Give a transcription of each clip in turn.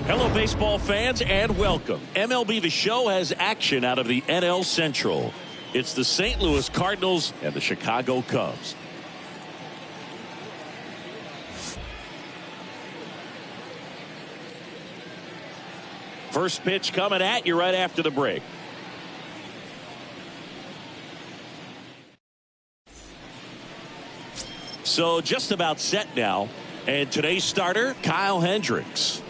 Hello, baseball fans, and welcome. MLB The Show has action out of the NL Central. It's the St. Louis Cardinals and the Chicago Cubs. First pitch coming at you right after the break. So just about set now. And today's starter, Kyle Hendricks.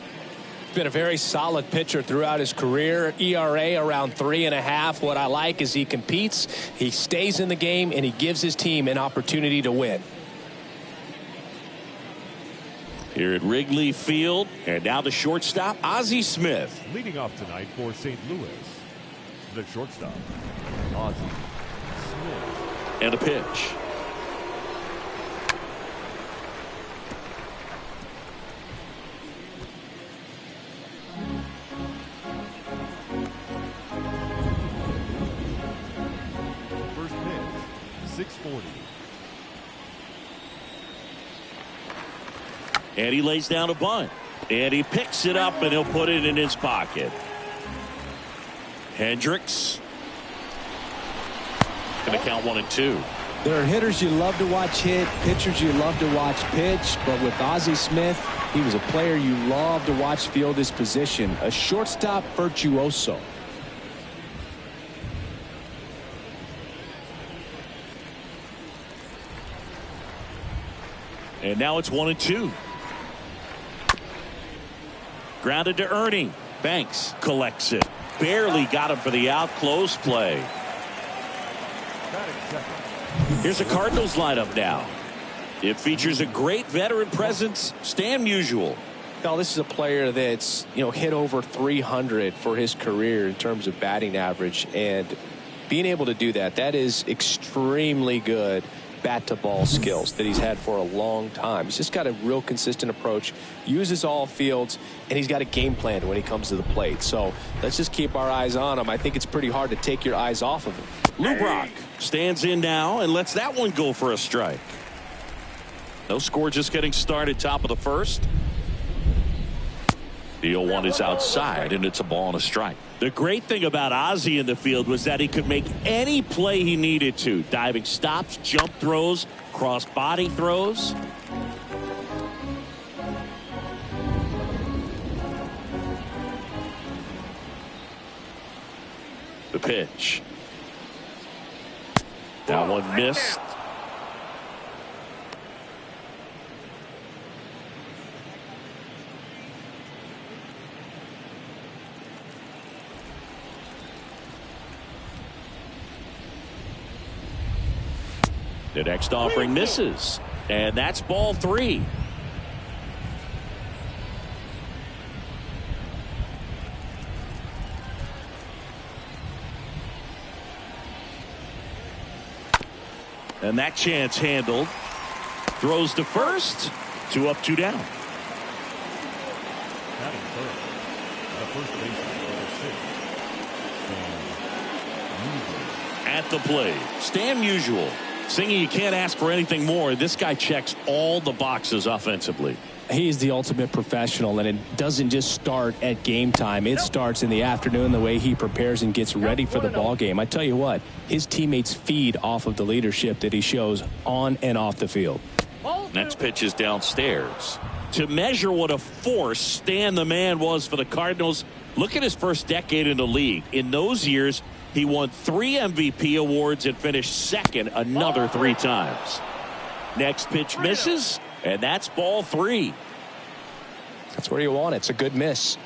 Been a very solid pitcher throughout his career. ERA around 3.5. What I like is he competes, he stays in the game, and he gives his team an opportunity to win. Here at Wrigley Field, and now the shortstop, Ozzie Smith. Leading off tonight for St. Louis, the shortstop, Ozzie Smith. And a pitch. First pitch, 640. And he lays down a bunt. And he picks it up and he'll put it in his pocket. Hendricks. Going to count 1-2. There are hitters you love to watch hit, pitchers you love to watch pitch, but with Ozzie Smith, he was a player you love to watch field his position, a shortstop virtuoso. And now it's 1-2. Grounded to Ernie. Banks collects it. Barely got him for the out. Close play. Here's the Cardinals lineup now. It features a great veteran presence, Stan Musial. Now, this is a player that's, hit over 300 for his career in terms of batting average, and being able to do that is extremely good bat to ball skills that he's had for a long time. He's just got a real consistent approach, uses all fields, and he's got a game plan when he comes to the plate. So let's just keep our eyes on him. I think it's pretty hard to take your eyes off of him. Lou Brock stands in now and lets that one go for a strike. No score, just getting started, top of the first. The 0-1 is outside, and it's a ball and a strike. The great thing about Ozzie in the field was that he could make any play he needed to. Diving stops, jump throws, cross body throws. The pitch. That one missed. The next offering misses, and that's ball 3. And that chance handled. Throws to first. 2 up, 2 down. Batting third, the first baseman, At the plate, Stan Musial. Singing, you can't ask for anything more. This guy checks all the boxes offensively. He's the ultimate professional, and it doesn't just start at game time. It starts in the afternoon, the way he prepares and gets ready for the ball game. I tell you what, his teammates feed off of the leadership that he shows on and off the field. Next pitch is downstairs. To measure what a force Stan the Man was for the Cardinals, look at his first decade in the league. In those years, he won 3 MVP awards and finished second another 3 times. Next pitch misses, and that's ball 3. That's where you want it. It's a good miss.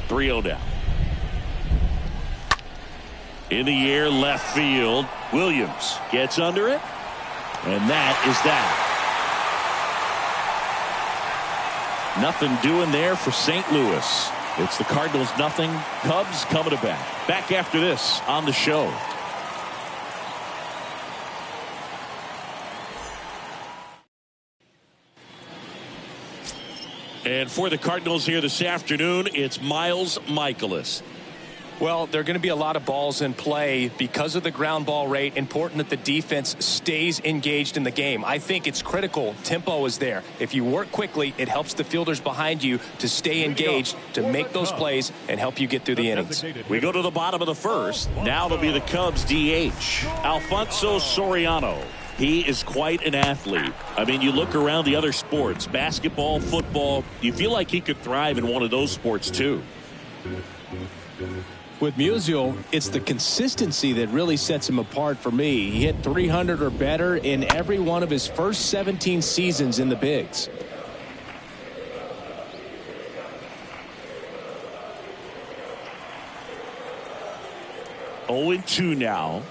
3-0 down. In the air, left field. Williams gets under it, and that is that. Nothing doing there for St. Louis. It's the Cardinals nothing. Cubs coming to bat. Back after this on the show. And for the Cardinals here this afternoon, it's Miles Michaelis. Well, there are going to be a lot of balls in play because of the ground ball rate. Important that the defense stays engaged in the game. I think it's critical. Tempo is there. If you work quickly, it helps the fielders behind you to stay engaged, to make those plays, and help you get through the innings. We go to the bottom of the first. Now it'll be the Cubs DH, Alfonso Soriano. He is quite an athlete. I mean, you look around the other sports, basketball, football, you feel like he could thrive in one of those sports too. With Musial, it's the consistency that really sets him apart for me. He hit 300 or better in every one of his first 17 seasons in the bigs. Oh, 0-2 now.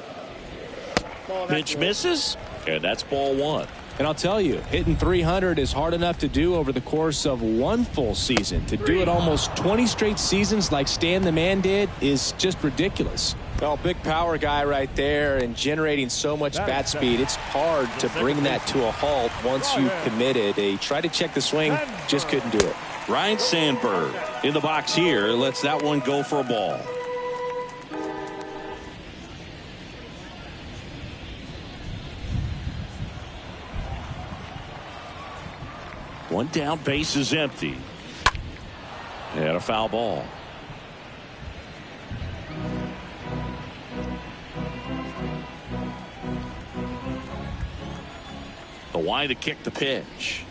Pitch misses, and that's ball one. And I'll tell you, hitting 300 is hard enough to do over the course of one full season. To do it almost 20 straight seasons like Stan the Man did is just ridiculous. Well, big power guy right there and generating so much bat speed. It's hard to bring that to a halt once you've committed. He tried to check the swing, just couldn't do it. Ryne Sandberg in the box here lets that one go for a ball. One down, base is empty. And a foul ball. The wind to kick the pitch.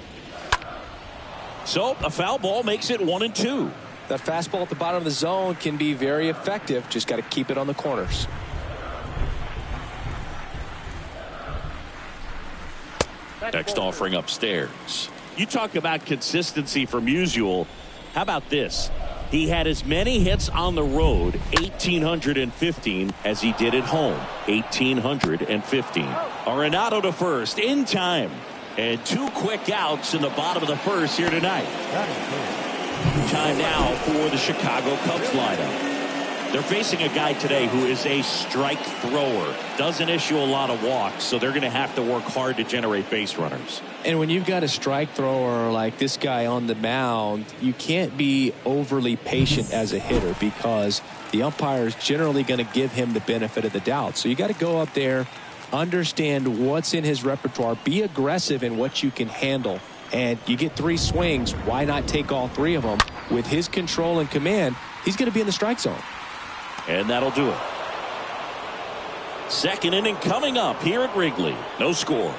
So a foul ball makes it 1-2. That fastball at the bottom of the zone can be very effective. Just got to keep it on the corners. Next offering upstairs. You talk about consistency for Musial. How about this? He had as many hits on the road, 1,815, as he did at home, 1,815. Arenado to first in time. And two quick outs in the bottom of the first here tonight. Time now for the Chicago Cubs lineup. They're facing a guy today who is a strike thrower. Doesn't issue a lot of walks, so they're going to have to work hard to generate base runners. And when you've got a strike thrower like this guy on the mound, you can't be overly patient as a hitter because the umpire is generally going to give him the benefit of the doubt. So you got to go up there, understand what's in his repertoire, be aggressive in what you can handle. And you get three swings, why not take all three of them? With his control and command, he's going to be in the strike zone. And that'll do it. Second inning coming up here at Wrigley. No score.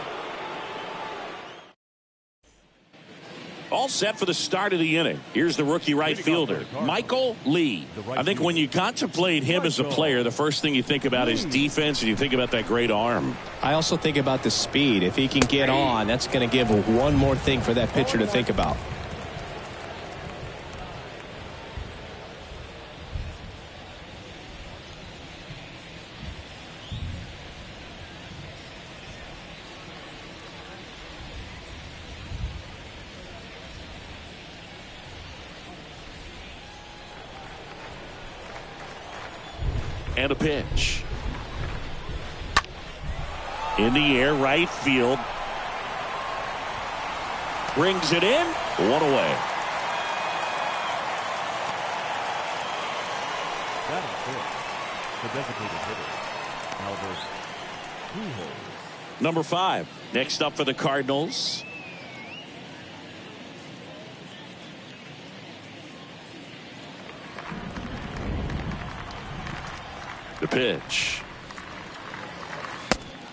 All set for the start of the inning. Here's the rookie right fielder, Michael Lee. I think when you contemplate him as a player, the first thing you think about is defense, and you think about that great arm. I also think about the speed. If he can get on, that's going to give one more thing for that pitcher to think about. And a pitch. In the air, right field. Brings it in. One away. The designated hitter, Albert Pujols. Number 5. Next up for the Cardinals. The pitch.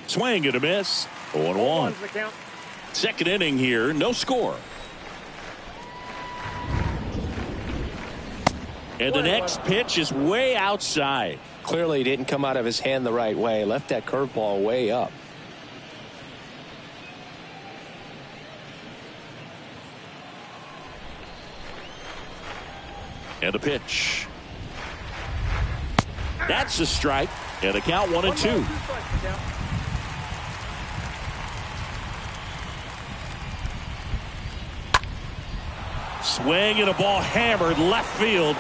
Swing and a miss. 0-1. Second inning here. No score. And the next pitch is way outside. Clearly he didn't come out of his hand the right way. Left that curveball way up. And the pitch. That's a strike. And the count 1-2. Swing and a ball hammered left field.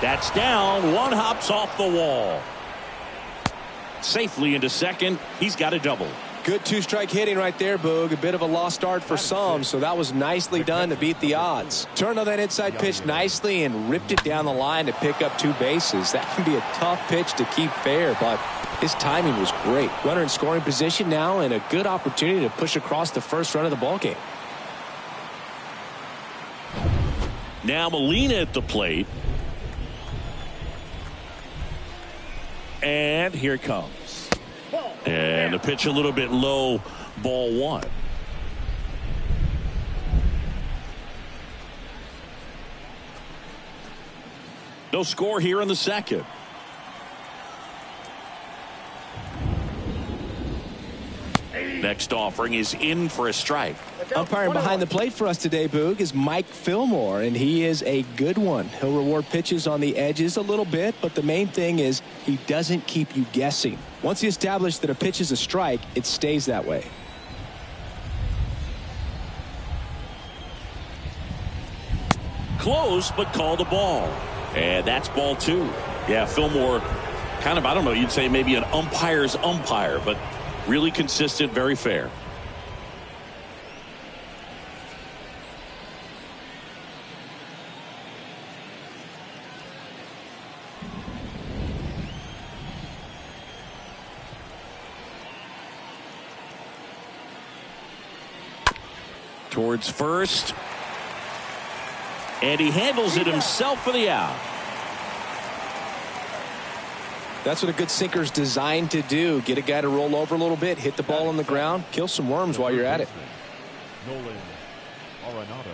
That's down. One hops off the wall. Safely into second. He's got a double. Good two-strike hitting right there, Boog. A bit of a lost start for some, so that was nicely done to beat the odds. Turned on that inside pitch nicely and ripped it down the line to pick up 2 bases. That can be a tough pitch to keep fair, but his timing was great. Runner in scoring position now and a good opportunity to push across the first run of the ballgame. Now Molina at the plate. And here it comes. And the pitch a little bit low, ball 1. No score here in the second. Next offering is in for a strike. Umpiring behind the plate for us today, Boog, is Mike Fillmore, and he is a good one. He'll reward pitches on the edges a little bit, but the main thing is he doesn't keep you guessing. Once he establishes that a pitch is a strike, it stays that way. Close, but called a ball. And that's ball 2. Yeah, Fillmore, kind of, I don't know, you'd say maybe an umpire's umpire, but really consistent, very fair. Towards first. And he handles it himself for the out. That's what a good sinker's designed to do. Get a guy to roll over a little bit, hit the ball on the ground, kill some worms while you're at it. Nolan Aronado.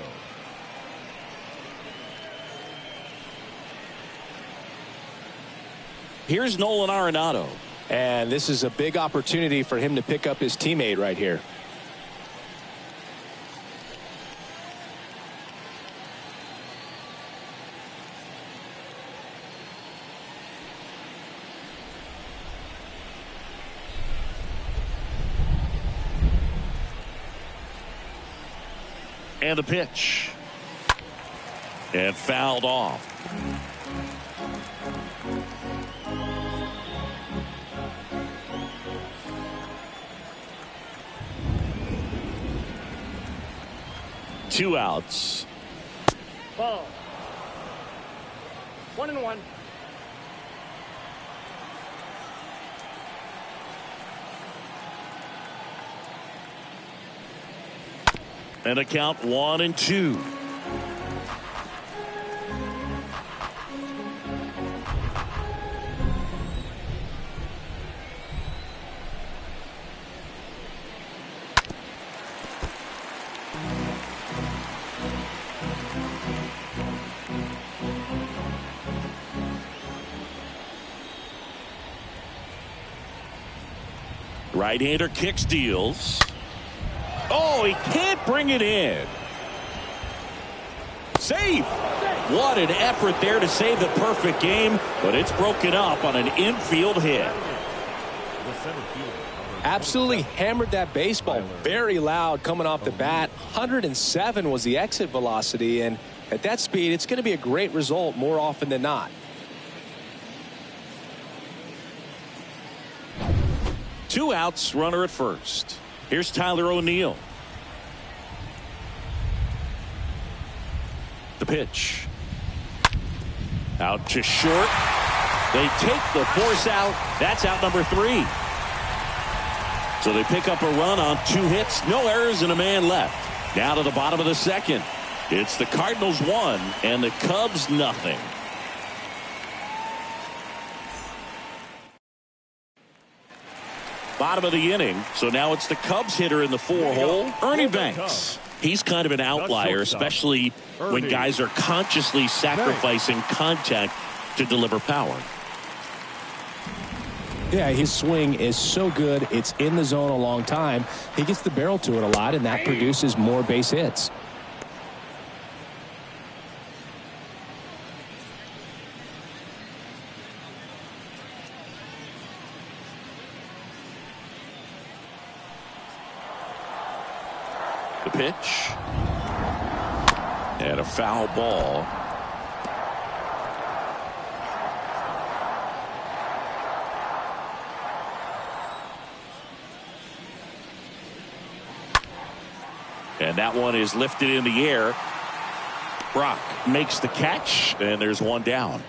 Here's Nolan Aronado. And this is a big opportunity for him to pick up his teammate right here. And the pitch. And fouled off. Two outs. Ball. 1-1. And a count 1-2. Right-hander kicks, deals. Oh, he can't bring it in. Save. What an effort there to save the perfect game, but it's broken up on an infield hit. Absolutely hammered that baseball. Very loud coming off the bat. 107 was the exit velocity, and at that speed, it's going to be a great result more often than not. Two outs, runner at first. Here's Tyler O'Neill. The pitch. Out to short. They take the force out. That's out number 3. So they pick up a run on 2 hits. No errors and a man left. Now to the bottom of the second. It's the Cardinals 1 and the Cubs nothing. Bottom of the inning. So now it's the Cubs hitter in the 4-hole, Ernie Banks. He's kind of an outlier, especially when guys are consciously sacrificing contact to deliver power. Yeah, his swing is so good. It's in the zone a long time. He gets the barrel to it a lot, and that produces more base hits. The pitch. And a foul ball. And that one is lifted in the air. Brock makes the catch, and there's one down.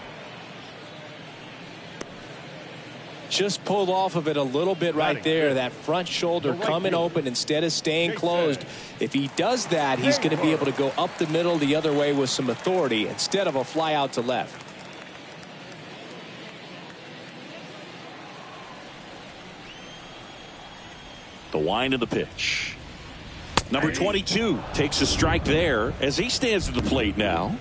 Just pulled off of it a little bit right there. That front shoulder coming open instead of staying closed. If he does that, he's going to be able to go up the middle the other way with some authority instead of a fly out to left. The wind of the pitch. Number 22 takes a strike there as he stands at the plate now.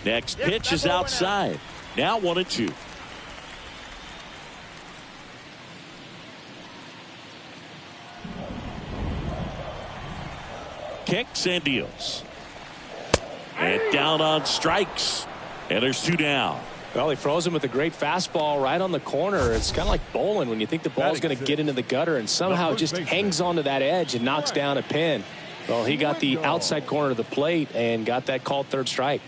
Next pitch is outside. Now 1-2. Kicks and deals. And down on strikes. And there's 2 down. Well, he froze him with a great fastball right on the corner. It's kind of like bowling when you think the ball's going to get into the gutter and somehow just hangs onto that edge and knocks down a pin. Well, he got the outside corner of the plate and got that called third strike.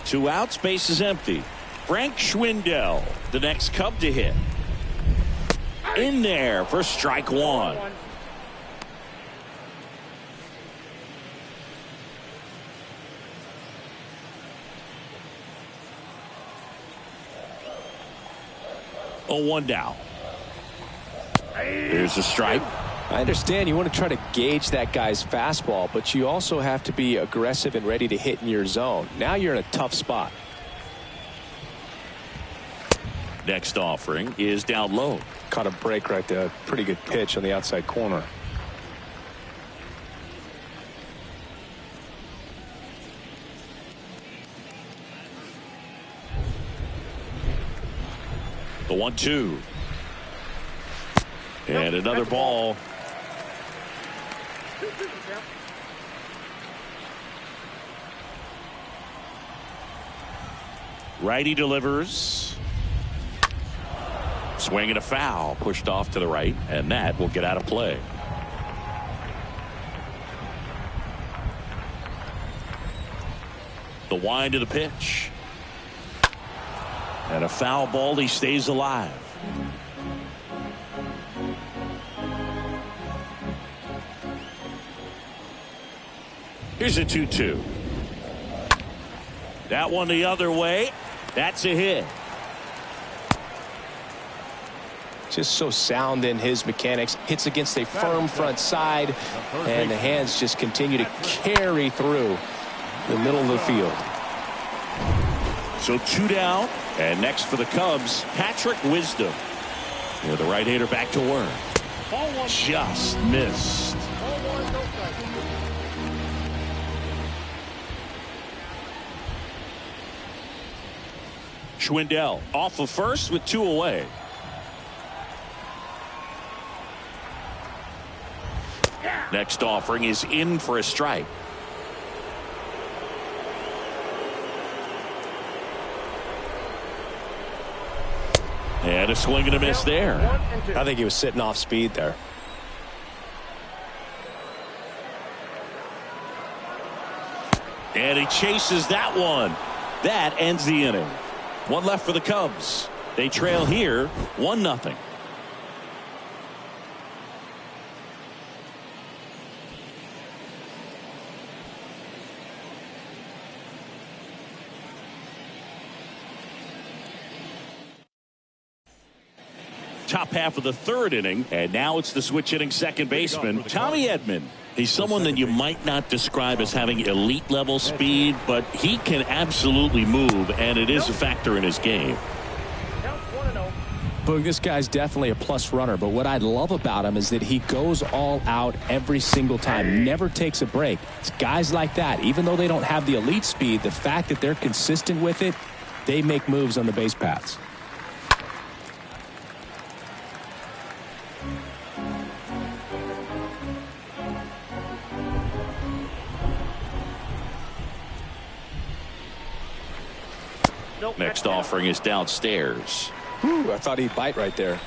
2 outs, base is empty. Frank Schwendell, the next Cub to hit. In there for strike 1. Oh, 1 down. There's a strike. I understand you want to try to gauge that guy's fastball, but you also have to be aggressive and ready to hit in your zone. Now you're in a tough spot. Next offering is down low. Caught a break right there. Pretty good pitch on the outside corner. The 1-2. And another ball. Righty delivers. Swing and a foul, pushed off to the right, and that will get out of play. The wind of the pitch. And a foul ball, he stays alive. Here's a 2-2. That one the other way. That's a hit. Just so sound in his mechanics. Hits against a firm front side, and the hands just continue to carry through the middle of the field. So 2 down, and next for the Cubs, Patrick Wisdom. The right-hander back to work. Just missed. Schwendell off of first with 2 away. Next offering is in for a strike. And a swing and a miss there. I think he was sitting off speed there. And he chases that one. That ends the inning. 1 left for the Cubs. They trail here 1-0. Top half of the 3rd inning, and now it's the switch hitting second baseman, Tommy Edmond. He's someone that you might not describe as having elite level speed, but he can absolutely move, and it is a factor in his game. Boog, this guy's definitely a plus runner, but what I love about him is that he goes all out every single time, never takes a break. It's guys like that, even though they don't have the elite speed, the fact that they're consistent with it, they make moves on the base paths. Next offering is downstairs. Whew, I thought he'd bite right there.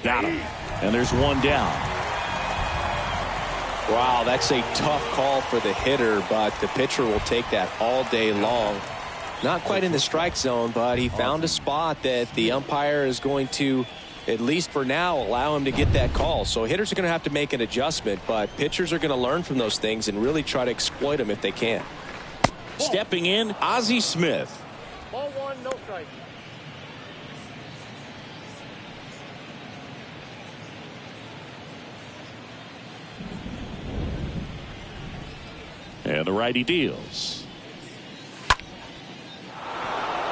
Got him. And there's one down. Wow, that's a tough call for the hitter, but the pitcher will take that all day long. Not quite in the strike zone, but he found a spot that the umpire is going to, at least for now, allow him to get that call. So hitters are going to have to make an adjustment, but pitchers are going to learn from those things and really try to exploit them if they can. Stepping in, Ozzie Smith. Ball one, no strike. And the righty deals.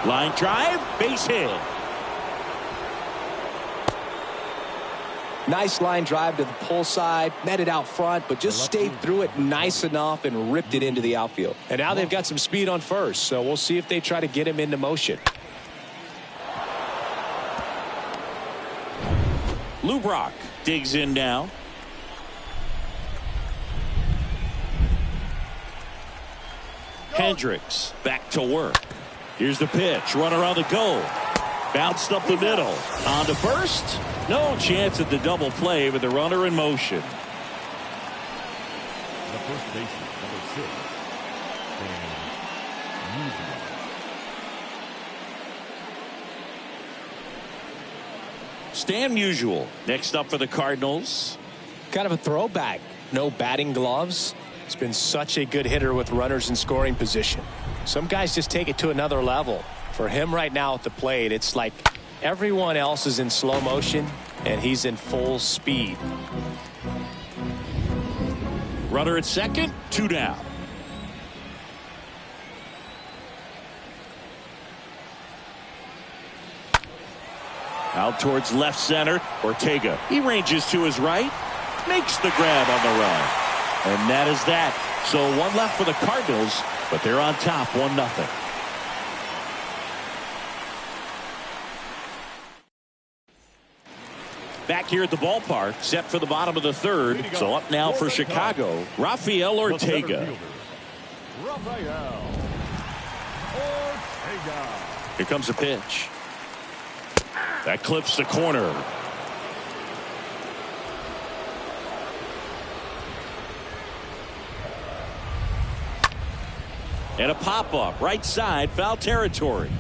Line drive, base hit. Nice line drive to the pull side, met it out front, but just stayed through it nice enough and ripped it into the outfield. And now they've got some speed on first, so we'll see if they try to get him into motion. Lou Brock digs in now. Hendricks back to work. Here's the pitch. Runner on the go. Bounced up the middle. On to first. No chance at the double play with the runner in motion. The first baseman, number 6. And Stan Musial next up for the Cardinals. Kind of a throwback. No batting gloves. He's been such a good hitter with runners in scoring position. Some guys just take it to another level. For him right now at the plate, it's like everyone else is in slow motion and he's in full speed. Runner at second, 2 down. Out towards left center, Ortega. He ranges to his right, makes the grab on the run. And that is that. So one left for the Cardinals, but they're on top 1-0. Back here at the ballpark, set for the bottom of the third. So up now for Chicago, Rafael Ortega. Rafael Ortega. Here comes a pitch. That clips the corner. And a pop-up, right side, foul territory.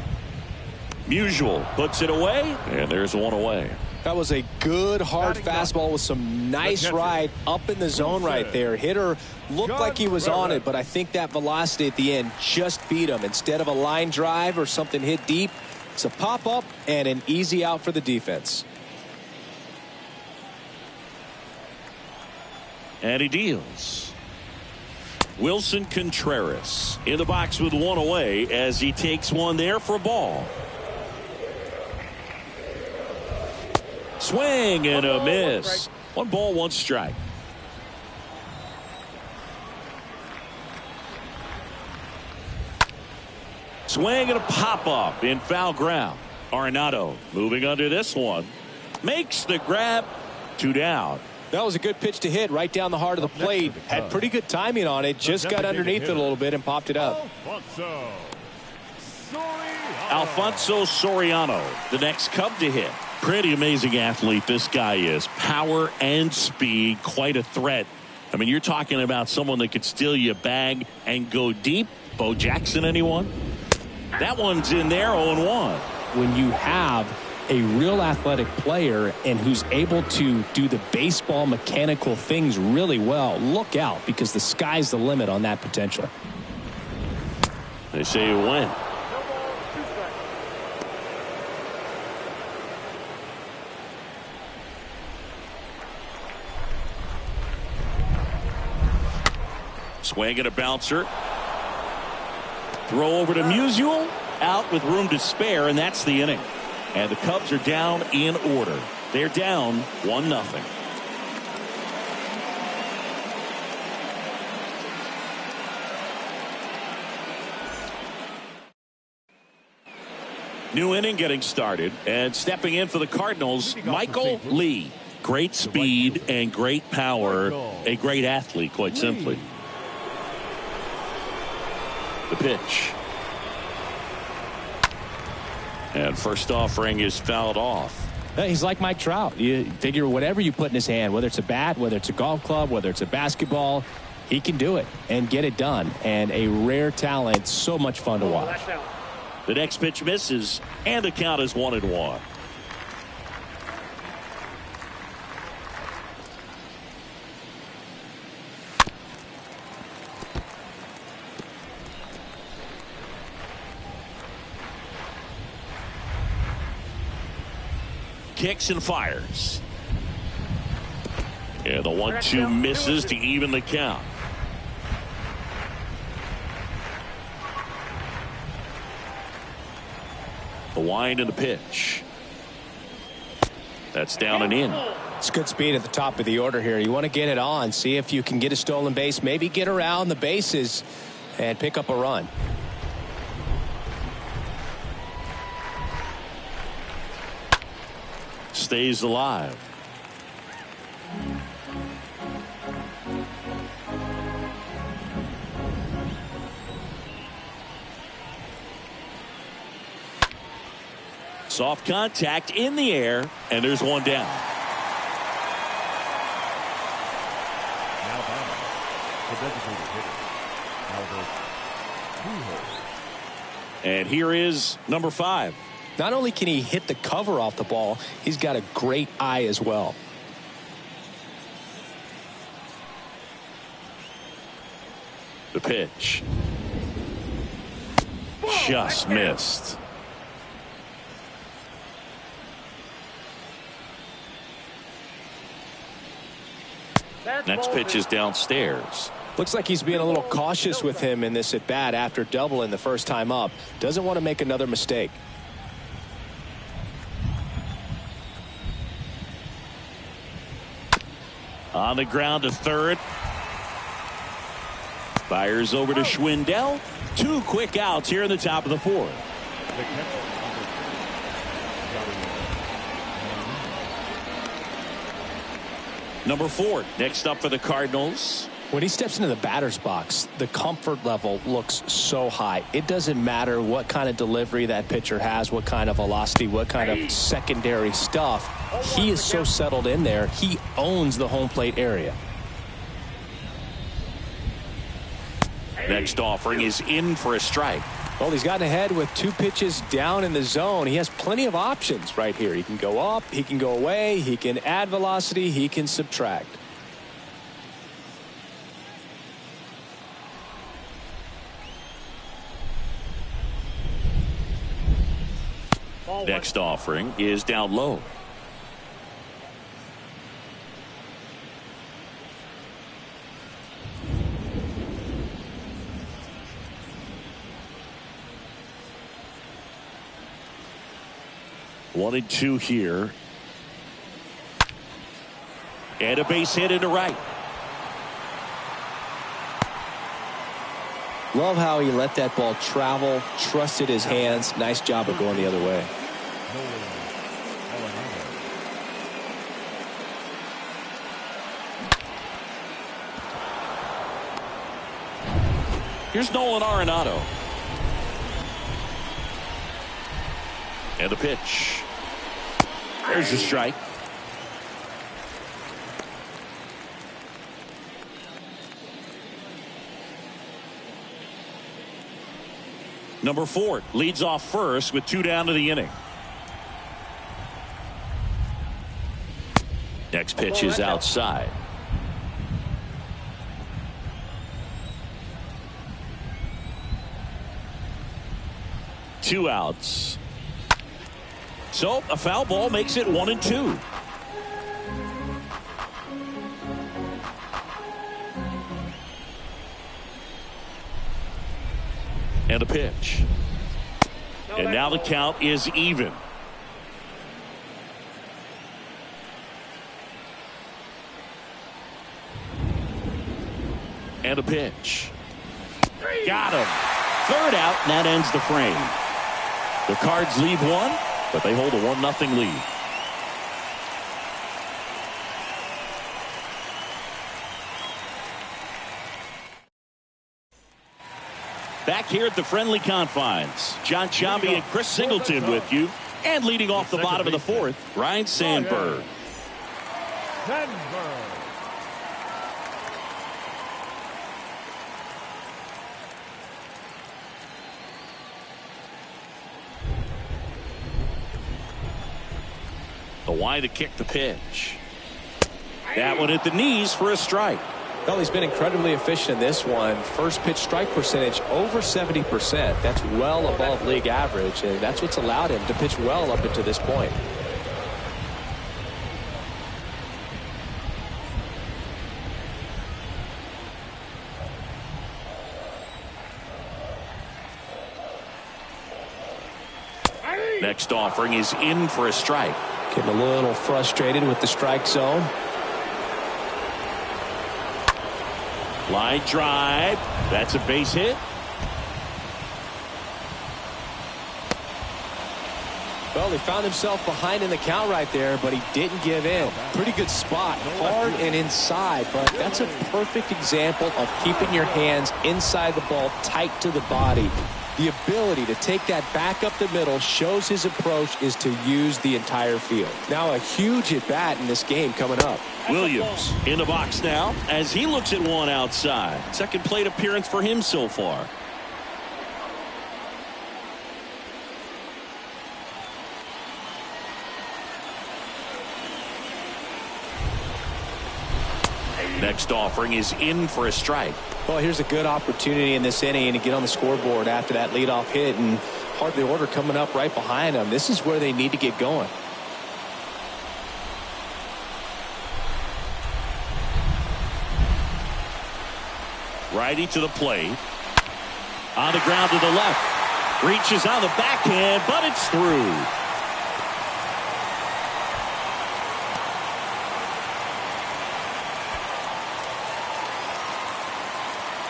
Musial puts it away, and there's one away. That was a good hard fastball with some nice ride up in the zone right there. Hitter looked like he was on it, but I think that velocity at the end just beat him. Instead of a line drive or something hit deep, it's a pop-up and an easy out for the defense. And he deals. Wilson Contreras in the box with one away as he takes one there for a ball. Swing and a miss. 1 ball, 1 strike. Swing and a pop-up in foul ground. Arenado moving under this one. Makes the grab. 2 down. That was a good pitch to hit right down the heart of the plate. Had pretty good timing on it. Just got underneath it a little bit and popped it up. Alfonso Soriano, the next Cub to hit. Pretty amazing athlete this guy is. Power and speed, quite a threat. I mean, you're talking about someone that could steal you a bag and go deep. Bo Jackson, anyone? That one's in there, 0-1. When you have a real athletic player and who's able to do the baseball mechanical things really well, look out, because the sky's the limit on that potential. They say you win. Swing and a bouncer. Throw over to Musial. out with room to spare, and that's the inning. And the Cubs are down in order. They're down 1-0. New inning getting started, and stepping in for the Cardinals, Michael Lee. Great speed and great power. A great athlete, quite simply. The pitch. And first offering is fouled off. He's like Mike Trout. You figure whatever you put in his hand, whether it's a bat, whether it's a golf club, whether it's a basketball, he can do it and get it done. And a rare talent, so much fun to watch. The next pitch misses, and the count is 1-1. Kicks and fires. And the 1-2 misses to even the count. The wind and the pitch. That's down and in. It's good speed at the top of the order here. You want to get it on, see if you can get a stolen base, maybe get around the bases and pick up a run. Stays alive. Soft contact in the air, and there's one down. Now batting, the designated hitter, Albert Pujols. And here is number 5. Not only can he hit the cover off the ball, he's got a great eye as well. The pitch. Just missed. Next pitch is downstairs. Looks like he's being a little cautious with him in this at bat after doubling the first time up. Doesn't want to make another mistake. On the ground to third. Fires over to Schwendell. 2 quick outs here in the top of the 4th. The catcher, Number 4 next up for the Cardinals. When he steps into the batter's box, the comfort level looks so high. It doesn't matter what kind of delivery that pitcher has, what kind of velocity, what kind of secondary stuff. He is so settled in there. He owns the home plate area. Next offering is in for a strike. Well, he's gotten ahead with 2 pitches down in the zone. He has plenty of options right here. He can go up, he can go away, he can add velocity, he can subtract. Next offering is down low. One and 2 here. And a base hit into right. Love how he let that ball travel, trusted his hands. Nice job of going the other way. Nolan Aronado. Here's Nolan Aronado. And the pitch. There's the strike. Number 4 leads off first with 2 down to the inning. Next pitch is outside. Two outs. So a foul ball makes it 1 and 2. And a pitch. And now the count is even. And a pitch. Got him. Third out, and that ends the frame. The Cards leave one, but they hold a 1-0 lead. Back here at the friendly confines, John Sciambi and Chris Singleton with you. And leading off the bottom of the fourth, Ryan Sandberg. The wide to kick the pitch. That one at the knees for a strike. Well, he's been incredibly efficient in this one. First pitch strike percentage over 70%. That's well above league average, and that's what's allowed him to pitch well up until this point. Next offering is in for a strike. Getting a little frustrated with the strike zone. Line drive. That's a base hit. Well, he found himself behind in the count right there, but he didn't give in. Pretty good spot. Hard and inside, but that's a perfect example of keeping your hands inside the ball, tight to the body. The ability to take that back up the middle shows his approach is to use the entire field. Now a huge at bat in this game coming up. Williams in the box now as he looks at one outside. Second plate appearance for him so far. Next offering is in for a strike. Well, here's a good opportunity in this inning to get on the scoreboard after that leadoff hit, and hardly order coming up right behind them. This is where they need to get going. Righty to the plate. On the ground to the left. Reaches on the backhand, but it's through.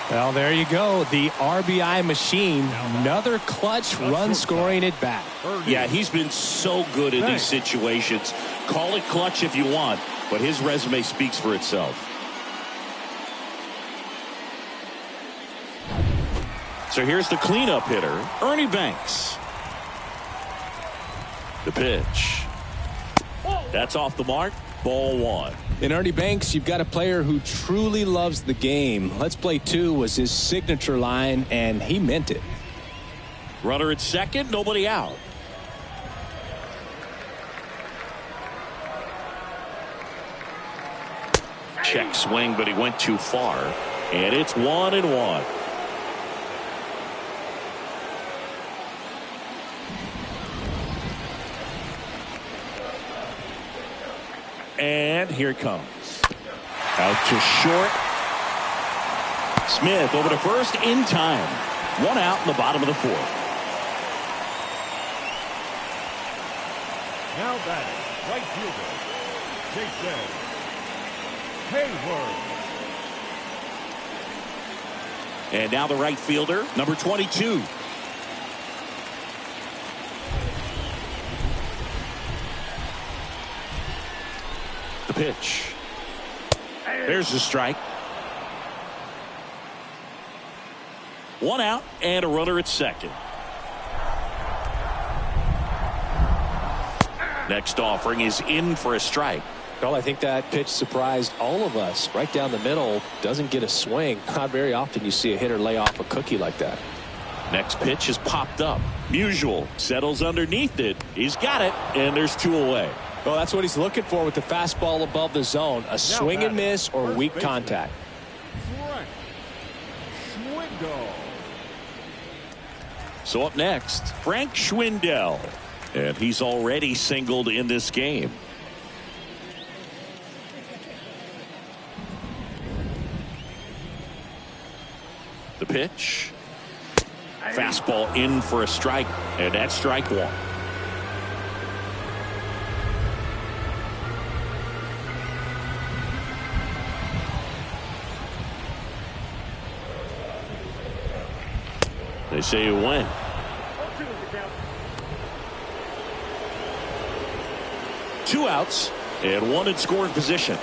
Well, there you go. The RBI machine. Another clutch run scoring at bat. Yeah, he's been so good in these situations. Call it clutch if you want, but his resume speaks for itself. So here's the cleanup hitter, Ernie Banks. The pitch. That's off the mark. Ball one. In Ernie Banks, you've got a player who truly loves the game. Let's play two was his signature line, and he meant it. Runner at second, nobody out. Check swing, but he went too far. And it's 1-1. And here it comes. Out to short. Smith over to first in time. One out in the bottom of the fourth. Now batting, right fielder, Jason Hayward. And now the right fielder, number 22. The pitch. There's the strike. One out and a runner at second. Next offering is in for a strike. Well, I think that pitch surprised all of us. Right down the middle, doesn't get a swing. Not very often you see a hitter lay off a cookie like that. Next pitch is popped up. Musial settles underneath it. He's got it, and there's two away. Well, that's what he's looking for with the fastball above the zone. A swing and miss or weak contact. Schwendell. So up next, Frank Schwendell. And he's already singled in this game. The pitch. Fastball in for a strike, and that's strike one. They say you win. 2 outs and 1 in scoring position.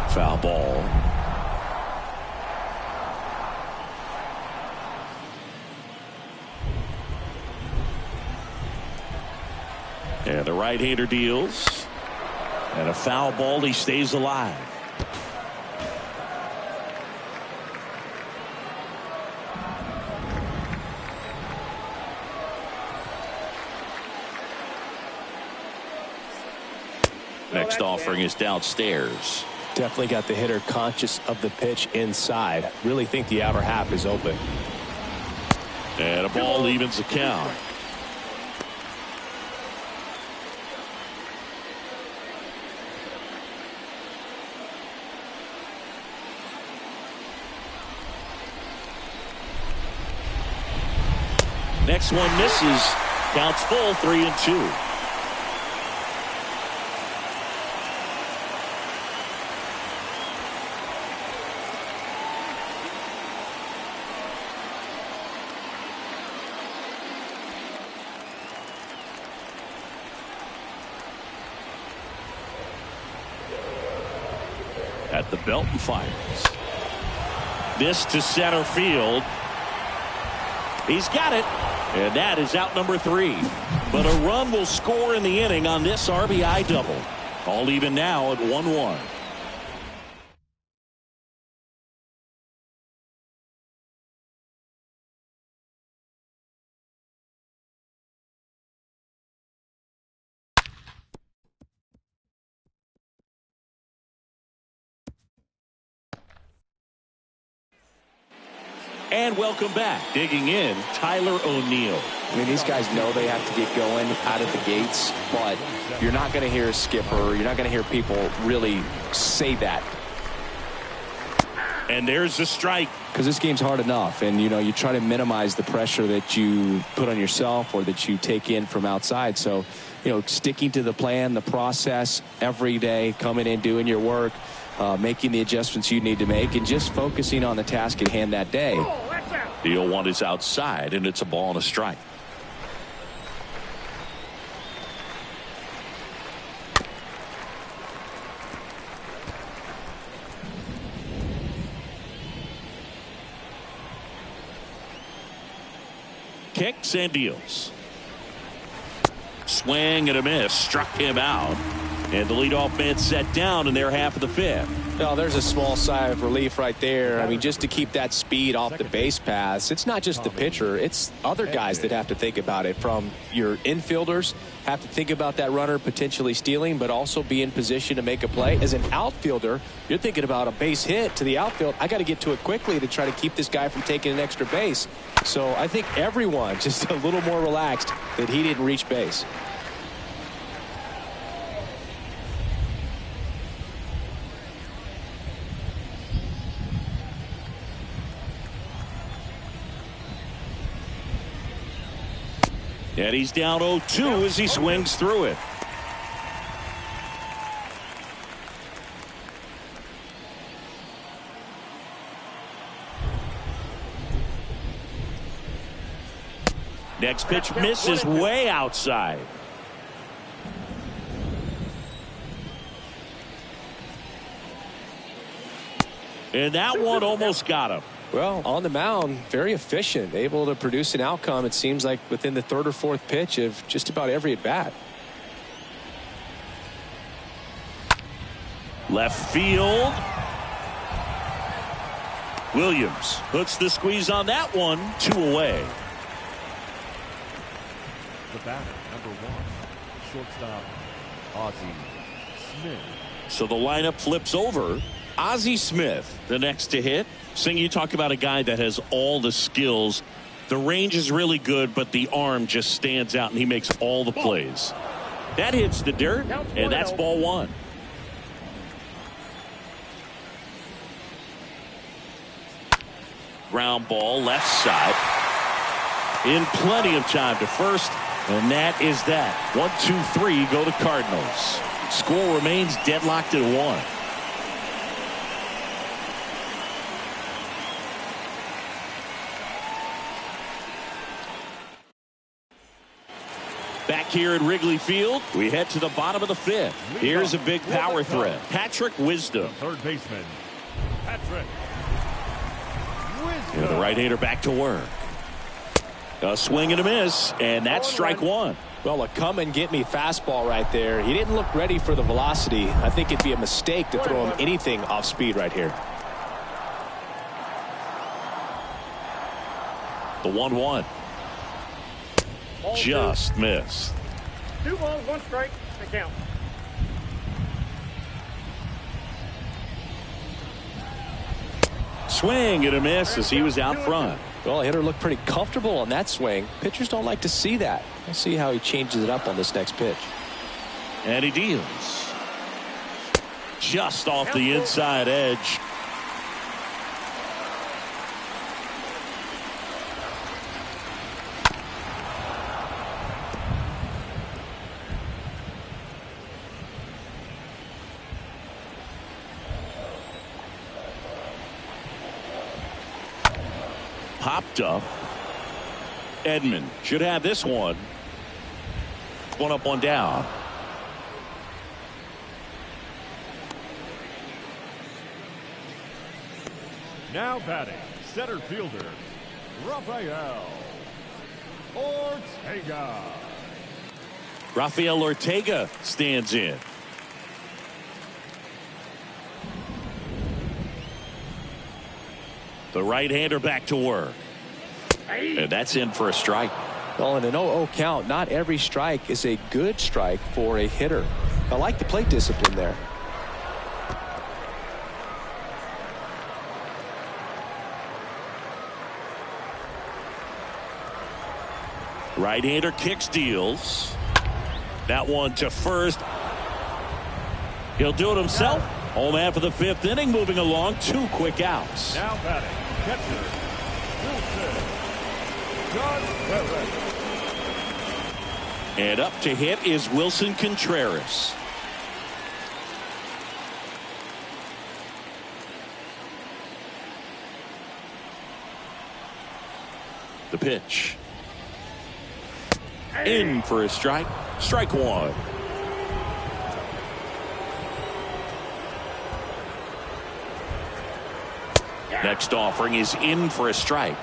Foul ball. And the right-hander deals. And a foul ball. He stays alive. Next offering is downstairs. Definitely got the hitter conscious of the pitch inside. Really think the outer half is open. And a ball evens the count. Next one misses. Counts full, 3-2. At the belt and fires. This to center field. He's got it. And that is out number 3. But a run will score in the inning on this RBI double. All even now at 1-1. And welcome back. Digging in, Tyler O'Neill. I mean, these guys know they have to get going out of the gates, but you're not going to hear a skipper. You're not going to hear people really say that. And there's the strike. Because this game's hard enough, and you try to minimize the pressure that you put on yourself or that you take in from outside. So, sticking to the plan, the process every day, coming in, doing your work, making the adjustments you need to make, and just focusing on the task at hand that day. The 0-1 is outside, and it's a ball and a strike. Kicks and deals. Swing and a miss. Struck him out. And the leadoff man set down in their half of the 5th. No, there's a small sigh of relief right there. I mean, just to keep that speed off the base paths. It's not just the pitcher. It's other guys that have to think about it. From your infielders have to think about that runner potentially stealing, but also be in position to make a play. As an outfielder, you're thinking about a base hit to the outfield. I got to get to it quickly to try to keep this guy from taking an extra base. So I think everyone just a little more relaxed that he didn't reach base. And he's down 0-2 as he swings through it. Next pitch misses way outside. And that one almost got him. Well, on the mound, very efficient, able to produce an outcome, it seems like, within the 3rd or 4th pitch of just about every at-bat. Left field. Williams puts the squeeze on that one. 2 away. The batter, number 1, shortstop, Ozzie Smith. So the lineup flips over. Ozzie Smith, the next to hit. Sing, you talk about a guy that has all the skills. The range is really good, but the arm just stands out, and he makes all the plays. That hits the dirt, and that's ball 1. Ground ball left side. In plenty of time to first. And that is that. 1, 2, 3 go to Cardinals. Score remains deadlocked at 1. Back here at Wrigley Field, we head to the bottom of the 5th. Here's a big power threat. Patrick Wisdom. Third baseman, Patrick Wisdom. And the right-hander back to work. A swing and a miss, and that's strike 1. Well, a come-and-get-me fastball right there. He didn't look ready for the velocity. I think it'd be a mistake to throw him anything off speed right here. The 1-1. Just missed. 2 balls, 1 strike. The count. Swing and a miss as he was out front. Well, the hitter looked pretty comfortable on that swing. Pitchers don't like to see that. We'll see how he changes it up on this next pitch. And he deals. Just off the inside edge. Popped up. Edmond should have this one. 1 up, 1 down. Now batting, center fielder, Rafael Ortega. Rafael Ortega stands in. The right-hander back to work. And that's in for a strike. Well, in an 0-0 count, not every strike is a good strike for a hitter. I like the plate discipline there. Right-hander kicks, deals. That one to first. He'll do it himself. Home after the 5th inning, moving along. 2 quick outs. Now batting, catcher, Wilson. And up to hit is Wilson Contreras. The pitch. In for a strike. Strike 1. Next offering is in for a strike.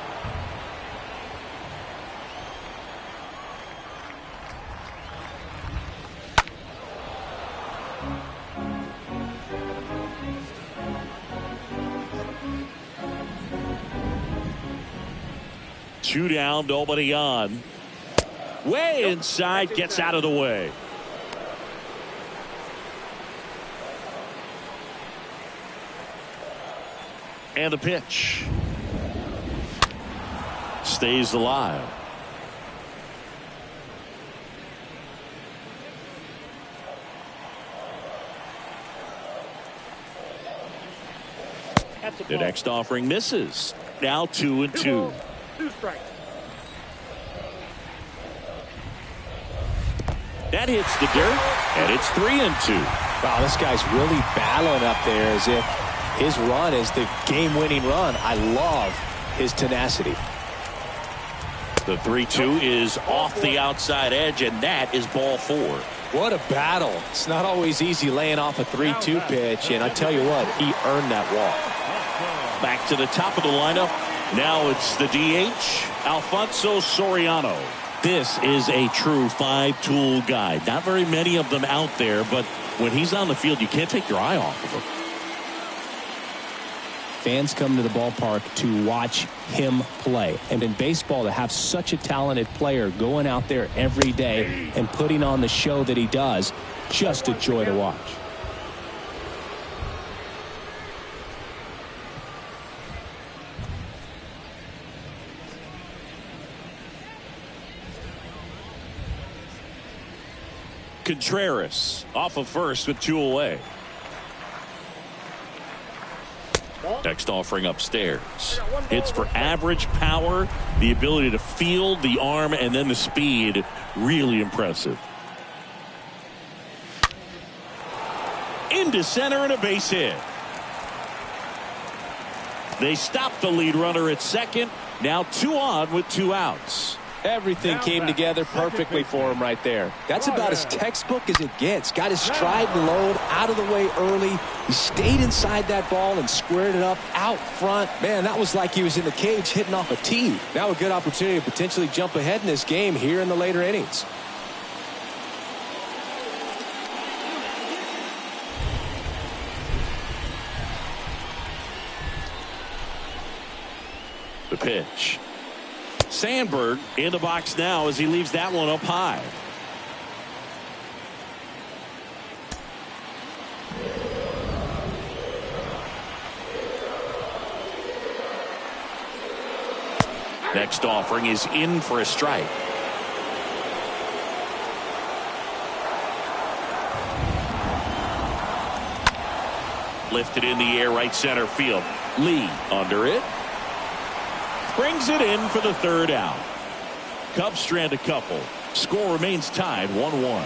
Two down, nobody on. Way inside, gets out of the way. And the pitch. Stays alive. The next offering misses. Now 2-2. 2 strikes. That hits the dirt, and it's 3-2. Wow, this guy's really battling up there as if his run is the game-winning run. I love his tenacity. The 3-2 is off the outside edge, and that is ball 4. What a battle. It's not always easy laying off a 3-2 pitch, and I tell you what, he earned that walk. Back to the top of the lineup. Now it's the DH, Alfonso Soriano. This is a true 5-tool guy. Not very many of them out there, but when he's on the field, you can't take your eye off of him. Fans come to the ballpark to watch him play. And in baseball, to have such a talented player going out there every day and putting on the show that he does, just a joy to watch. Contreras off of first with 2 away. Next offering upstairs. Hits for average power, the ability to field, the arm, and then the speed. Really impressive. Into center and a base hit. They stop the lead runner at second. Now 2 on with 2 outs. Everything came together perfectly for him right there. That's about as textbook as it gets. Got his stride and load out of the way early. He stayed inside that ball and squared it up out front. Man, that was like he was in the cage hitting off a tee. Now a good opportunity to potentially jump ahead in this game here in the later innings. The pitch. Sandberg in the box now as he leaves that one up high. Next offering is in for a strike. Lifted in the air, right center field. Lee under it. Brings it in for the 3rd out. Cubs strand a couple. Score remains tied 1-1.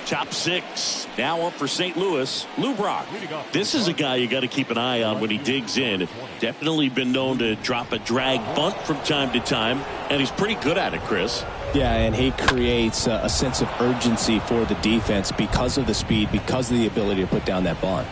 Top 6 now up for St. Louis. Lou Brock. This is a guy you got to keep an eye on when he digs in. Definitely been known to drop a drag bunt from time to time, and he's pretty good at it, Chris. Yeah, and he creates a sense of urgency for the defense because of the speed, because of the ability to put down that bunt.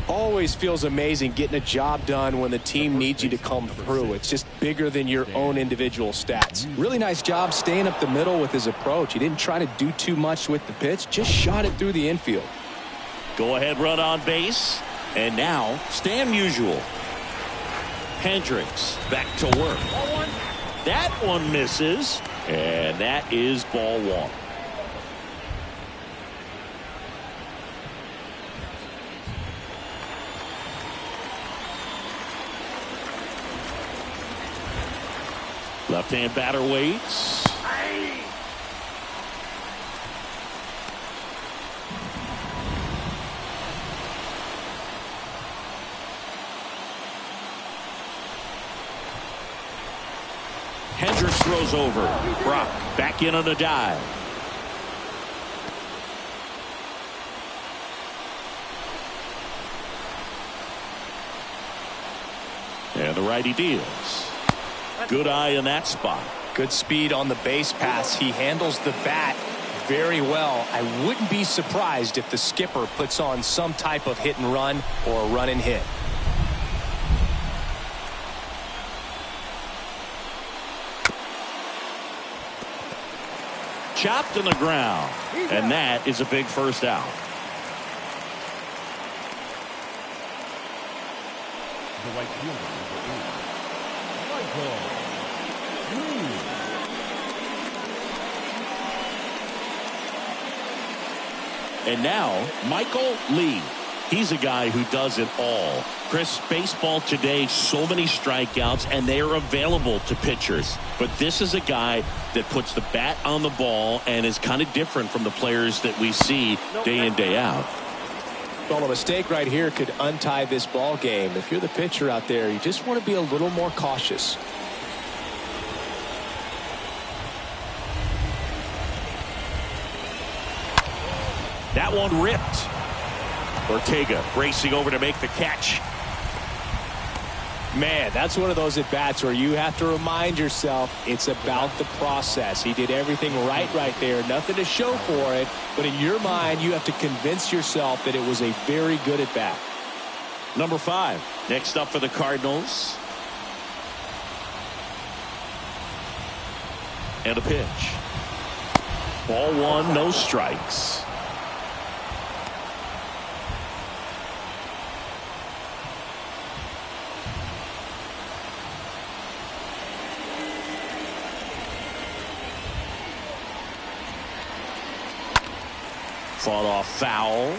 Always feels amazing getting a job done when the team needs you to come through. It's just bigger than your own individual stats. Really nice job staying up the middle with his approach. He didn't try to do too much with the pitch, just shot it through the infield. Go ahead run on base, and now Stan Musial. Hendricks back to work. That one misses, and that is ball 1. Left-hand batter waits. Hendricks throws over. Brock back in on a dive. And the righty deals. Good eye in that spot. Good speed on the base pass. He handles the bat very well. I wouldn't be surprised if the skipper puts on some type of hit and run or a run and hit. Chopped on the ground, and that is a big first out. The right fielder, Michael. And now Michael Lee. He's a guy who does it all. Chris, baseball today, so many strikeouts, and they are available to pitchers. But this is a guy that puts the bat on the ball and is kind of different from the players that we see day in, day out. Well, a mistake right here could untie this ball game. If you're the pitcher out there, you just want to be a little more cautious. That one ripped. Ortega racing over to make the catch. Man, that's one of those at-bats where you have to remind yourself it's about the process. He did everything right there. Nothing to show for it. But in your mind, you have to convince yourself that it was a very good at-bat. Number 5. Next up for the Cardinals. And a pitch. Ball 1, no strikes. Fought off foul.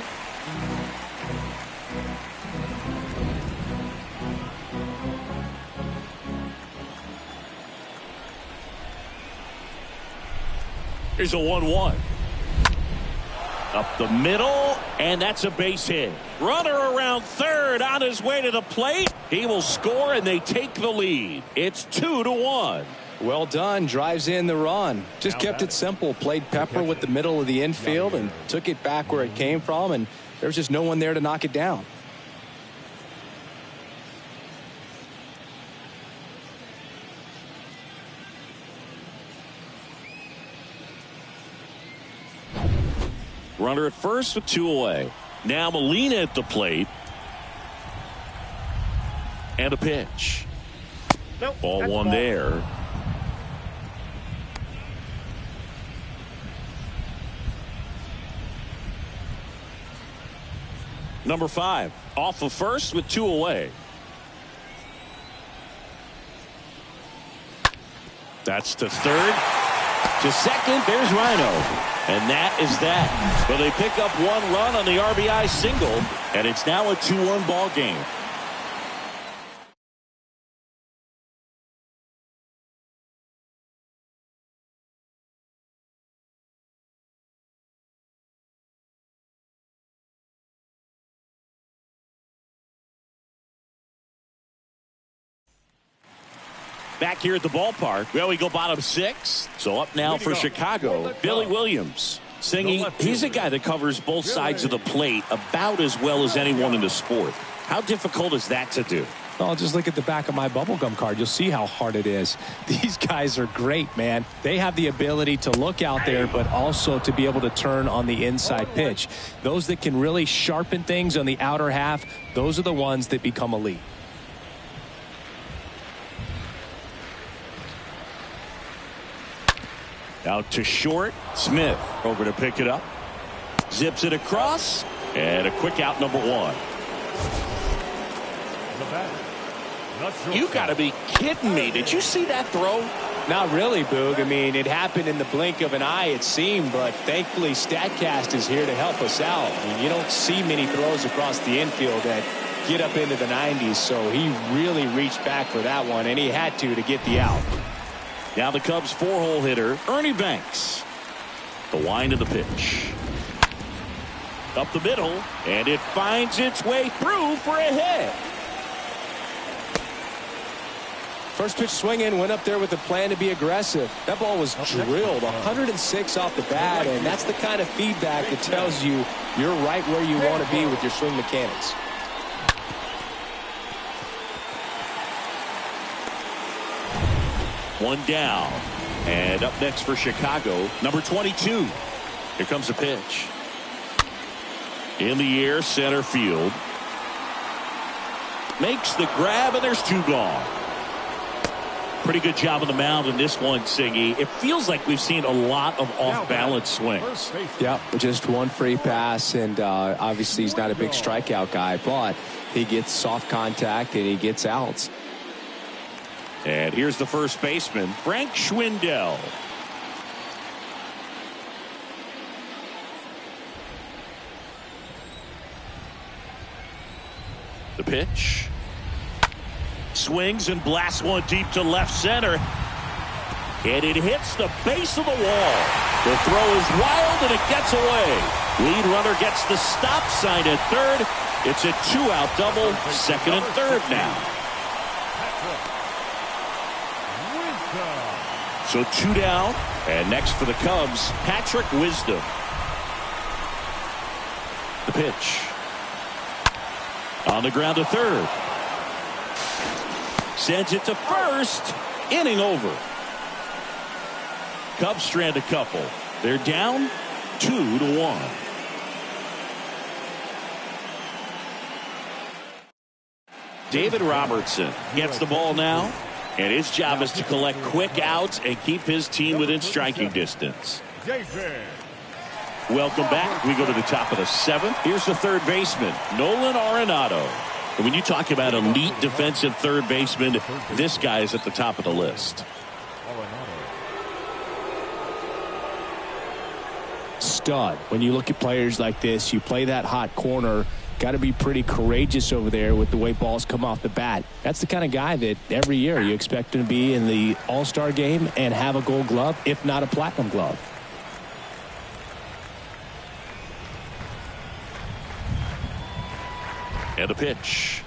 Here's a 1-1. Up the middle, and that's a base hit. Runner around third on his way to the plate. He will score, and they take the lead. It's 2-1. Well done. Drives in the run. Just kept it simple. Played pepper with the middle of the infield and took it back where it came from, and there's just no one there to knock it down. Runner at first with 2 away. Now Molina at the plate. And a pitch. Nope, Ball that's one ball. there. Number 5 off of first with 2 away. That's to third. To second, there's Rhino. And that is that. So they pick up 1 run on the RBI single, and it's now a 2-1 ball game. Back here at the ballpark. Well, we go bottom 6. So up now for Chicago, Billy Williams. Singing, he's a guy that covers both sides of the plate about as well as anyone in the sport. How difficult is that to do? Well, just look at the back of my bubblegum card. You'll see how hard it is. These guys are great, man. They have the ability to look out there, but also to be able to turn on the inside pitch. Those that can really sharpen things on the outer half, those are the ones that become elite. Out to short. Smith over to pick it up. Zips it across. And a quick out, number 1. You got to be kidding me. Did you see that throw? Not really, Boog. I mean, it happened in the blink of an eye, it seemed, but thankfully StatCast is here to help us out. I mean, you don't see many throws across the infield that get up into the 90s, so he really reached back for that one, and he had to get the out. Now the Cubs 4-hole hitter, Ernie Banks. The wind of the pitch. Up the middle, and it finds its way through for a hit. First pitch swinging, went up there with a plan to be aggressive. That ball was drilled 106 off the bat, and that's the kind of feedback that tells you you're right where you want to be with your swing mechanics. One down. And up next for Chicago, number 22. Here comes a pitch. In the air, center field. Makes the grab, and there's 2 gone. Pretty good job on the mound in this one, Siggy. It feels like we've seen a lot of off-balance swings. Yep, just 1 free pass, and obviously he's not a big strikeout guy, but he gets soft contact and he gets outs. And here's the first baseman, Frank Schwendell. The pitch. Swings and blasts one deep to left center. And it hits the base of the wall. The throw is wild and it gets away. Lead runner gets the stop sign at third. It's a 2-out double, second and third now. So 2 down, and next for the Cubs, Patrick Wisdom. The pitch. On the ground to third. Sends it to first. Inning over. Cubs strand a couple. They're down 2-1. David Robertson gets the ball now. And his job is to collect quick outs and keep his team within striking distance. Welcome back. We go to the top of the 7th. Here's the third baseman, Nolan Aronado. And when you talk about elite defensive third baseman, this guy is at the top of the list. Stud. When you look at players like this, you play that hot corner. Got to be pretty courageous over there with the way balls come off the bat. That's the kind of guy that every year you expect him to be in the All-Star game and have a Gold Glove, if not a Platinum Glove. And a pitch.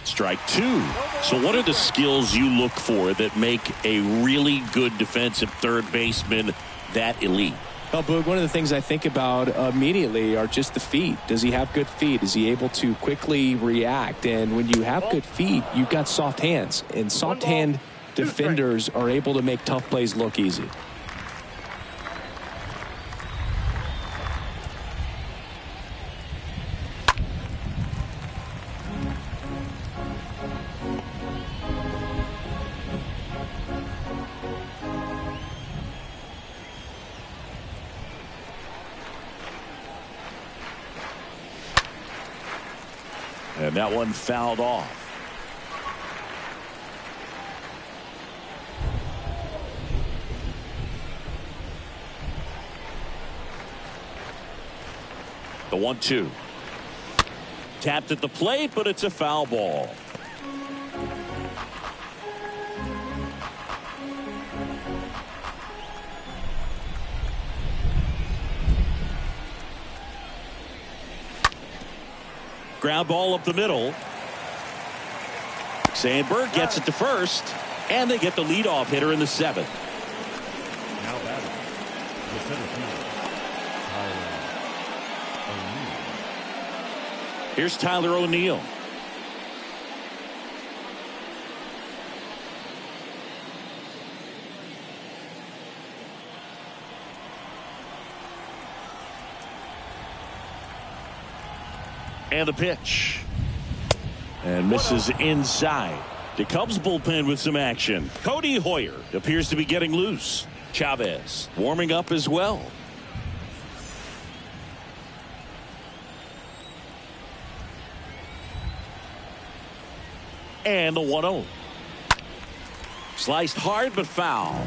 Strike two. So what are the skills you look for that make a really good defensive third baseman that elite? Well, Boog, one of the things I think about immediately are just the feet. Does he have good feet? Is he able to quickly react? And when you have good feet, you've got soft hands. And soft hand defenders are able to make tough plays look easy. And that one fouled off. The 1-2. Tapped at the plate, but it's a foul ball. Ground ball up the middle. Sandberg gets it to first, and they get the leadoff hitter in the 7th. Now batting, the center fielder, Tyler O'Neill. Here's Tyler O'Neill. And the pitch. And misses inside. The Cubs bullpen with some action. Cody Hoyer appears to be getting loose. Chavez warming up as well. And the 1-0. Sliced hard but foul.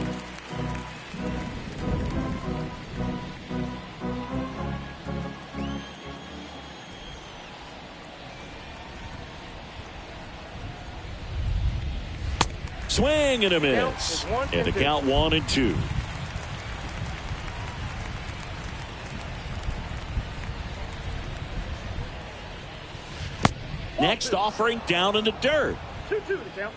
Swing and a miss. And the count 1-2. Next offering down in the dirt. 2-2 to count.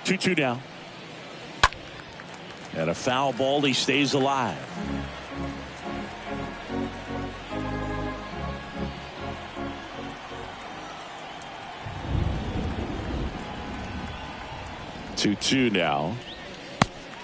Two down. And a foul ball. He stays alive. Two now.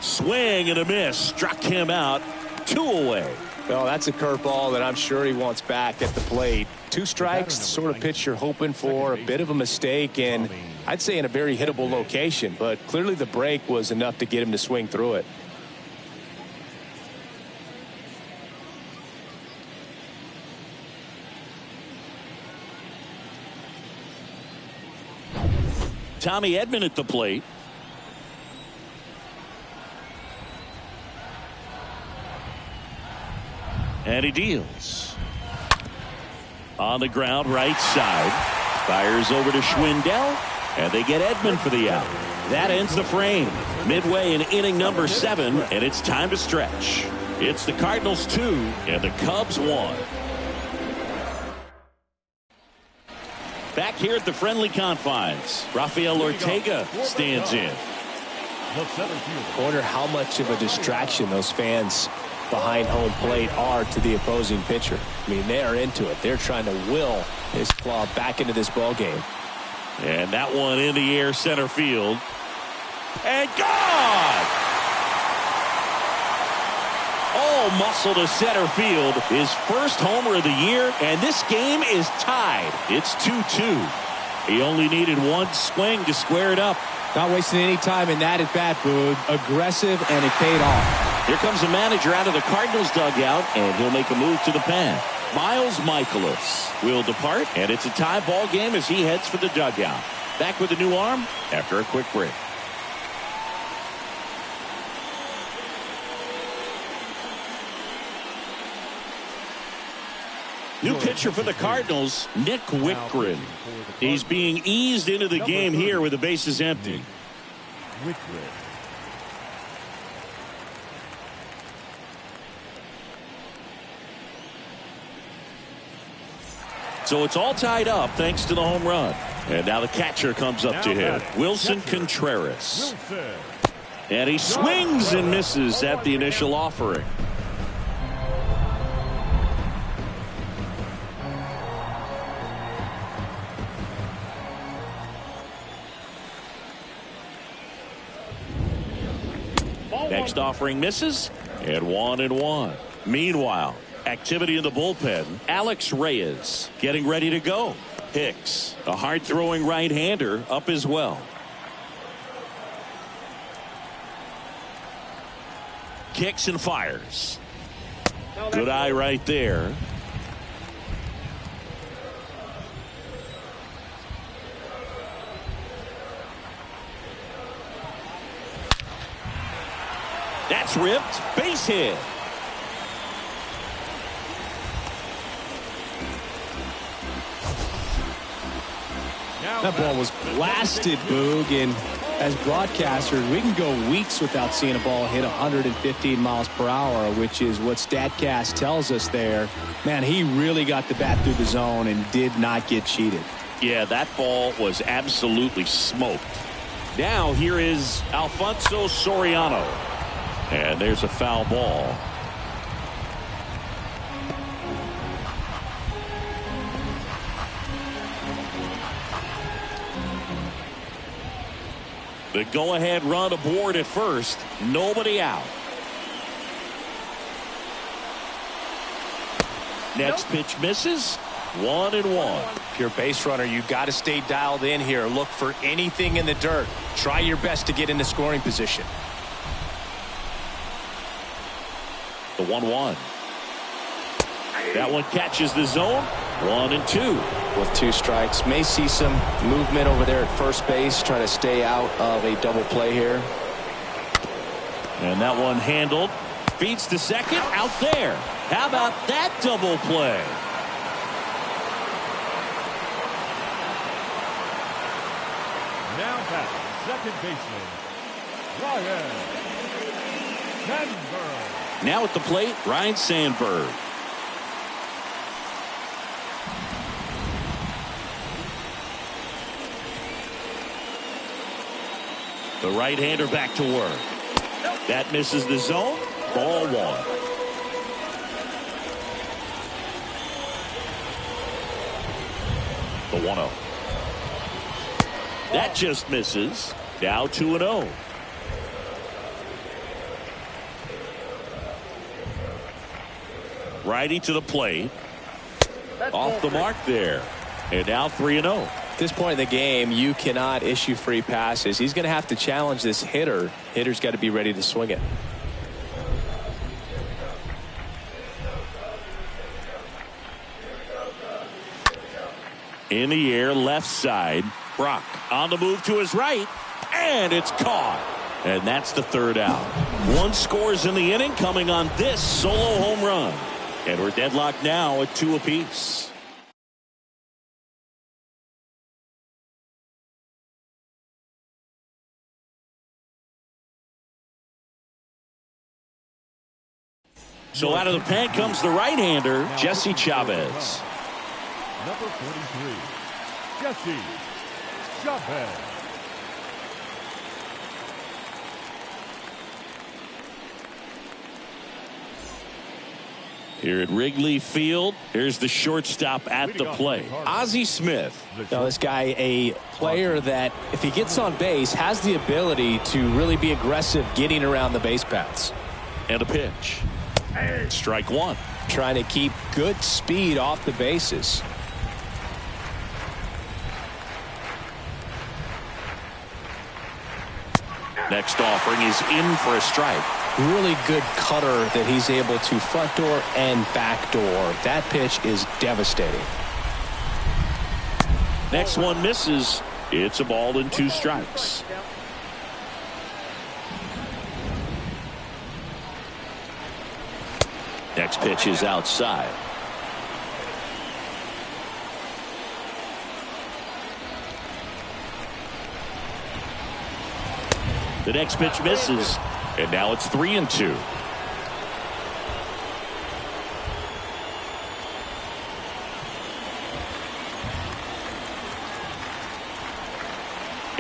Swing and a miss. Struck him out. 2 away. Well, that's a curveball that I'm sure he wants back at the plate. 2 strikes, the sort of pitch you're hoping for. A bit of a mistake, and I'd say in a very hittable location. But clearly the break was enough to get him to swing through it. Tommy Edmond at the plate. And he deals. On the ground, right side. Fires over to Schwendell. And they get Edmond for the out. That ends the frame. Midway in inning number 7. And it's time to stretch. It's the Cardinals 2 and the Cubs 1. Back here at the friendly confines, Rafael Ortega stands in. The center fielder. I wonder how much of a distraction those fans behind home plate are to the opposing pitcher. I mean, they are into it. They're trying to will his club back into this ball game. And that one in the air center field. And gone! All muscle to center field. His first homer of the year, and this game is tied. It's 2-2. He only needed one swing to square it up. Not wasting any time in that at bat, Boog. Aggressive, and it paid off. Here comes the manager out of the Cardinals dugout, and he'll make a move to the pen. Miles Michaelis will depart, and it's a tie ball game as he heads for the dugout. Back with a new arm after a quick break. New pitcher for the Cardinals, Nick Wittgren. He's being eased into the game here with the bases empty. So it's all tied up thanks to the home run. And now the catcher comes up to him. Wilson Contreras. And he swings and misses at the initial offering. Next offering misses, and 1-1. Meanwhile, activity in the bullpen. Alex Reyes getting ready to go. Hicks, a hard-throwing right-hander, up as well. Kicks and fires. Good eye right there. That's ripped. Base hit. That ball was blasted, Boog, and as broadcasters, we can go weeks without seeing a ball hit 115 miles per hour, which is what StatCast tells us there. Man, he really got the bat through the zone and did not get cheated. Yeah, that ball was absolutely smoked. Now here is Alfonso Soriano. And there's a foul ball. The go-ahead run aboard at first. Nobody out. Next pitch misses. 1-1. If you're a base runner, you got to stay dialed in here. Look for anything in the dirt. Try your best to get into scoring position. The 1-1. That one catches the zone. 1-2. With 2 strikes, may see some movement over there at first base, trying to stay out of a double play here. And that one handled. Feeds to second. Out there. How about that double play? Now back, second baseman, Ryan Sandberg. Now at the plate, Ryan Sandberg. The right-hander back to work. That misses the zone. Ball 1. The 1-0. That just misses. Now 2-0. Righty to the plate. Off the mark there. And now 3-0. At this point in the game, you cannot issue free passes. He's going to have to challenge this hitter. Hitter's got to be ready to swing it. In the air, left side. Brock on the move to his right. And it's caught. And that's the 3rd out. 1 scores in the inning coming on this solo home run. And we're deadlocked now at 2 apiece. So out of the pen comes the right-hander, Jesse Chavez. Number 43, Jesse Schwendell. Here at Wrigley Field, here's the shortstop at the plate, Ozzie Smith. Now, this guy, a player that, if he gets on base, has the ability to really be aggressive getting around the base paths. And a pitch. Strike 1. Trying to keep good speed off the bases. Next offering is in for a strike. Really good cutter that he's able to front door and back door. That pitch is devastating. Next one misses. It's a ball and 2 strikes. Next pitch is outside. The next pitch misses. And now it's 3-2.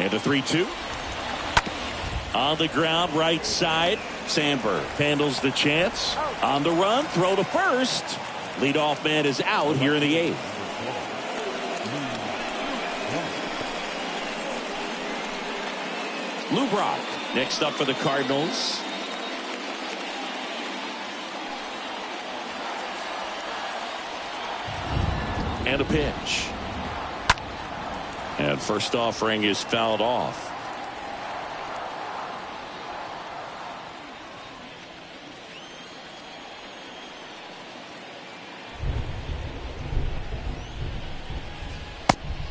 And a 3-2. On the ground, right side. Sandberg handles the chance. On the run, throw to first. Leadoff man is out here in the 8th. Lou Brock next up for the Cardinals. And a pitch. And first offering is fouled off.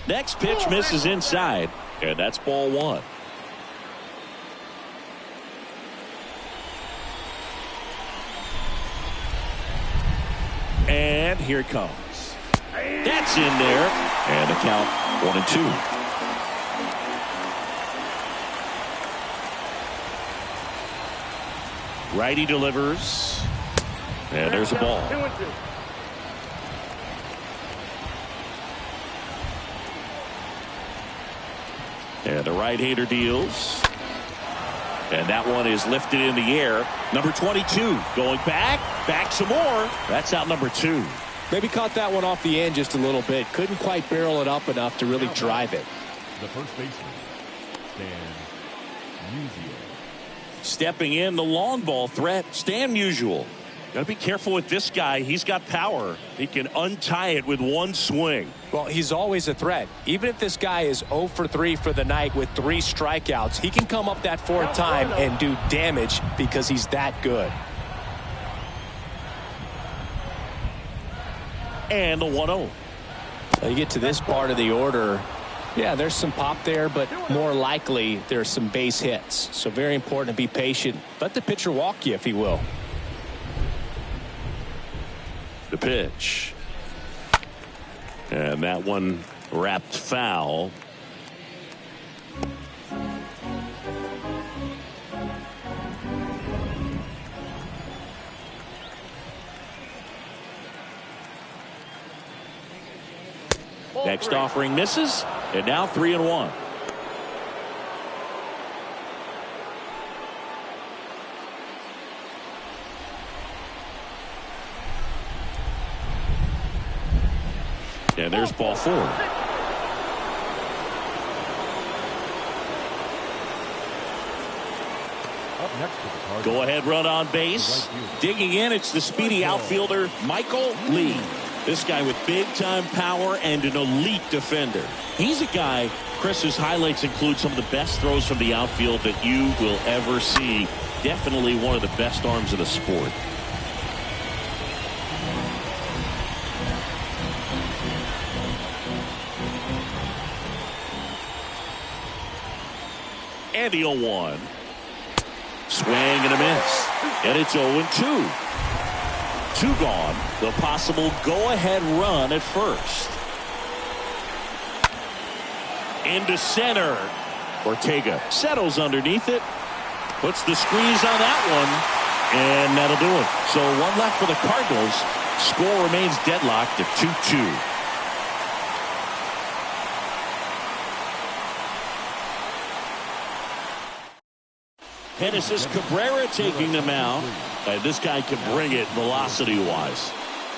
Next pitch misses inside, and that's ball 1. And here it comes. That's in there, and the count 1-2. Righty delivers, and there's a ball. 2-2. And the right-hander deals. And that one is lifted in the air. Number 22 going back some more. That's out number 2. Maybe caught that one off the end just a little bit. Couldn't quite barrel it up enough to really drive it. The first baseman, Stan Musial. Stepping in, the long ball threat, Stan Musial. Got to be careful with this guy. He's got power. He can untie it with one swing. Well, he's always a threat. Even if this guy is 0 for 3 for the night with 3 strikeouts, he can come up that 4th time and do damage because he's that good. And the 1-0. Well, you get to this part of the order. Yeah, there's some pop there, but more likely there's some base hits. So very important to be patient. Let the pitcher walk you if he will. The pitch. And that one wrapped foul. Next offering misses, and now 3-1. And there's ball 4. Go ahead run on base. Digging in, it's the speedy outfielder Michael Lee. This guy with big time power and an elite defender. He's a guy, Chris's highlights include some of the best throws from the outfield that you will ever see. Definitely one of the best arms of the sport. And the 0-1. Swing and a miss. And it's 0-2. 2 gone. The possible go-ahead run at first. Into center. Ortega settles underneath it. Puts the squeeze on that one. And that'll do it. So 1 left for the Cardinals. Score remains deadlocked at 2-2. Genesis Cabrera taking them out. This guy can bring it velocity-wise.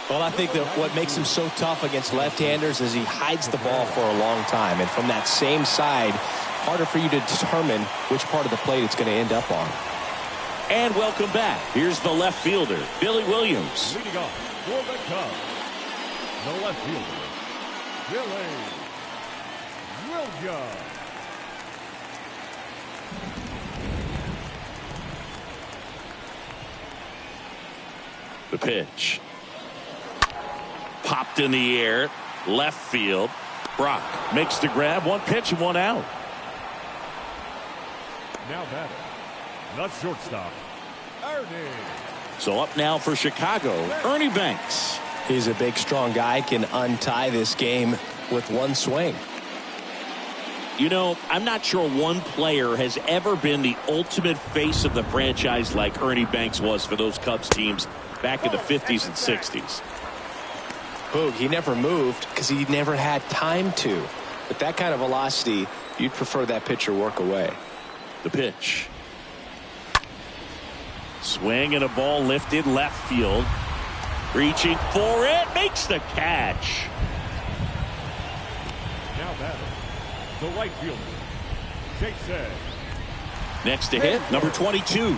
Well, I think that what makes him so tough against left-handers is he hides the ball for a long time. And from that same side, harder for you to determine which part of the plate it's going to end up on. And welcome back. Here's the left fielder, Billy Williams. Leading off for the Cubs, the left fielder, Billy Williams. The pitch. Popped in the air. Left field. Brock makes the grab. 1 pitch and 1 out. Now batting, the shortstop, Ernie. So up now for Chicago, Ernie Banks. He's a big, strong guy. Can untie this game with 1 swing. You know, I'm not sure one player has ever been the ultimate face of the franchise like Ernie Banks was for those Cubs teams back in the 50s and 60s. Boog, he never moved because he never had time to. But that kind of velocity you'd prefer that pitcher work away. The pitch. Swing and a ball lifted left field. Reaching for it. Makes the catch. Now batting, the right fielder, Jason. Next to hit, number 22.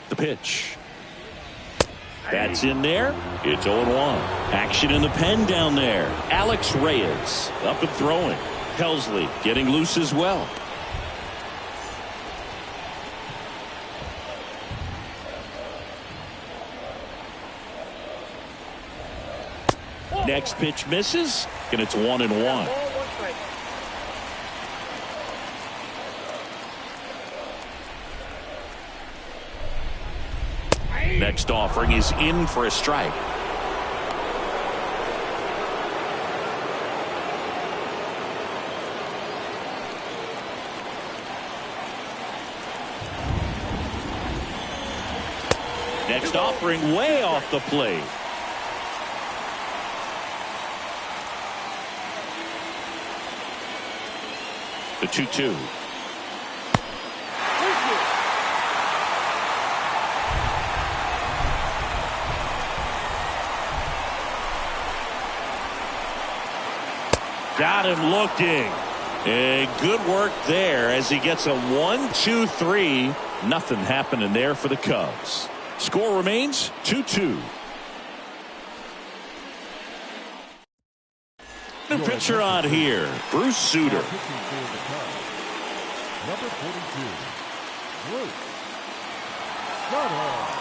The pitch. That's in there. It's 0-1. Action in the pen down there. Alex Reyes up and throwing. Helsley getting loose as well. Next pitch misses, and it's 1-1. Next offering is in for a strike. Next offering way off the plate. The 2-2. Got him looking. And good work there as he gets a 1-2-3. Nothing happening there for the Cubs. Score remains 2-2. New pitcher on here, Bruce Sutter. Number 42, Bruce Sutter.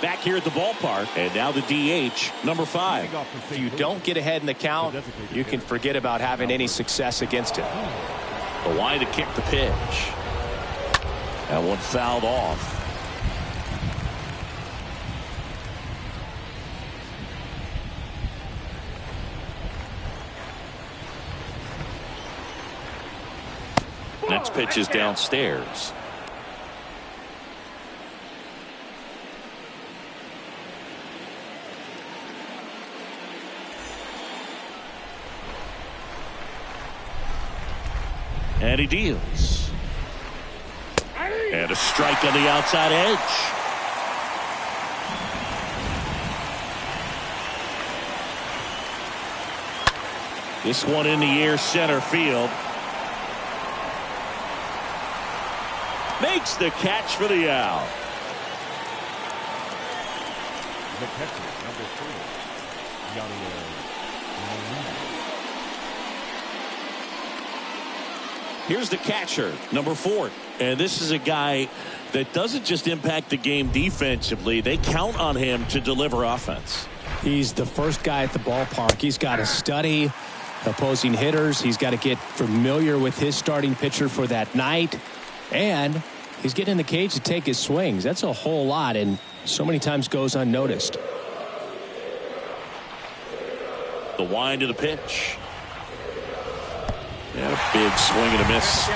Back here at the ballpark, and now the DH, number 5. If you don't get ahead in the count, you can forget about having any success against him. The line to kick the pitch. That one fouled off. Next pitch is downstairs. And he deals. And a strike on the outside edge. This one in the air center field. Makes the catch for the out. The catcher, number 3, Here's the catcher, number 4. And this is a guy that doesn't just impact the game defensively. They count on him to deliver offense. He's the first guy at the ballpark. He's got to study opposing hitters. He's got to get familiar with his starting pitcher for that night. And he's getting in the cage to take his swings. That's a whole lot, and so many times goes unnoticed. The wind of the pitch. And a big swing and a miss.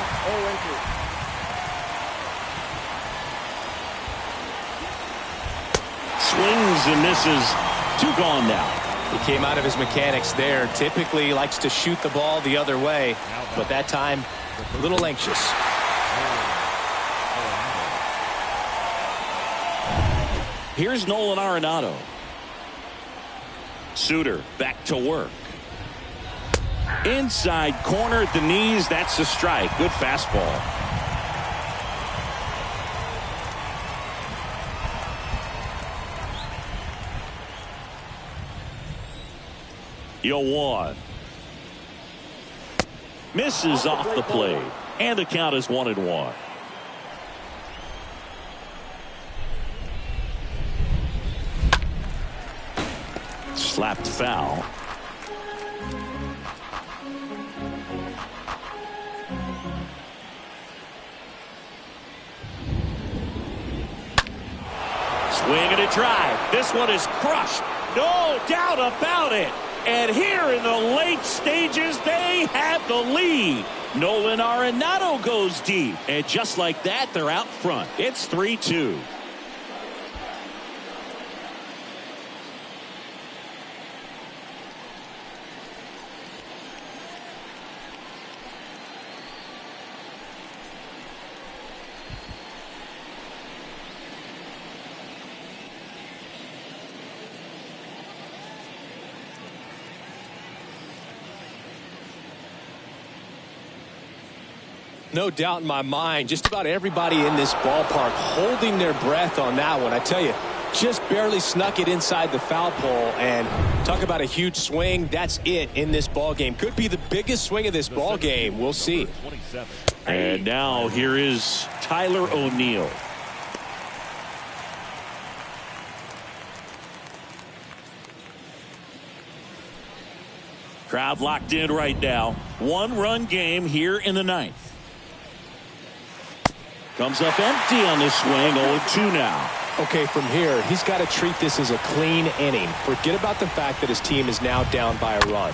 Swings and misses. 2 gone now. He came out of his mechanics there. Typically likes to shoot the ball the other way, but that time a little anxious. Here's Nolan Aronado. Sutter back to work. Inside corner at the knees. That's a strike. Good fastball. Yo, 1. Misses off the plate. And the count is 1-1. Slapped foul. Swing and a drive. This one is crushed. No doubt about it. And here in the late stages, they have the lead. Nolan Aronado goes deep. And just like that, they're out front. It's 3-2. No doubt in my mind, just about everybody in this ballpark holding their breath on that one. I tell you, just barely snuck it inside the foul pole, and talk about a huge swing. That's it in this ball game. Could be the biggest swing of this ball game. We'll see. And now here is Tyler O'Neill. Crowd locked in right now. One-run game here in the ninth. Comes up empty on this swing. 0-2 now. Okay, from here, he's got to treat this as a clean inning. Forget about the fact that his team is now down by a run.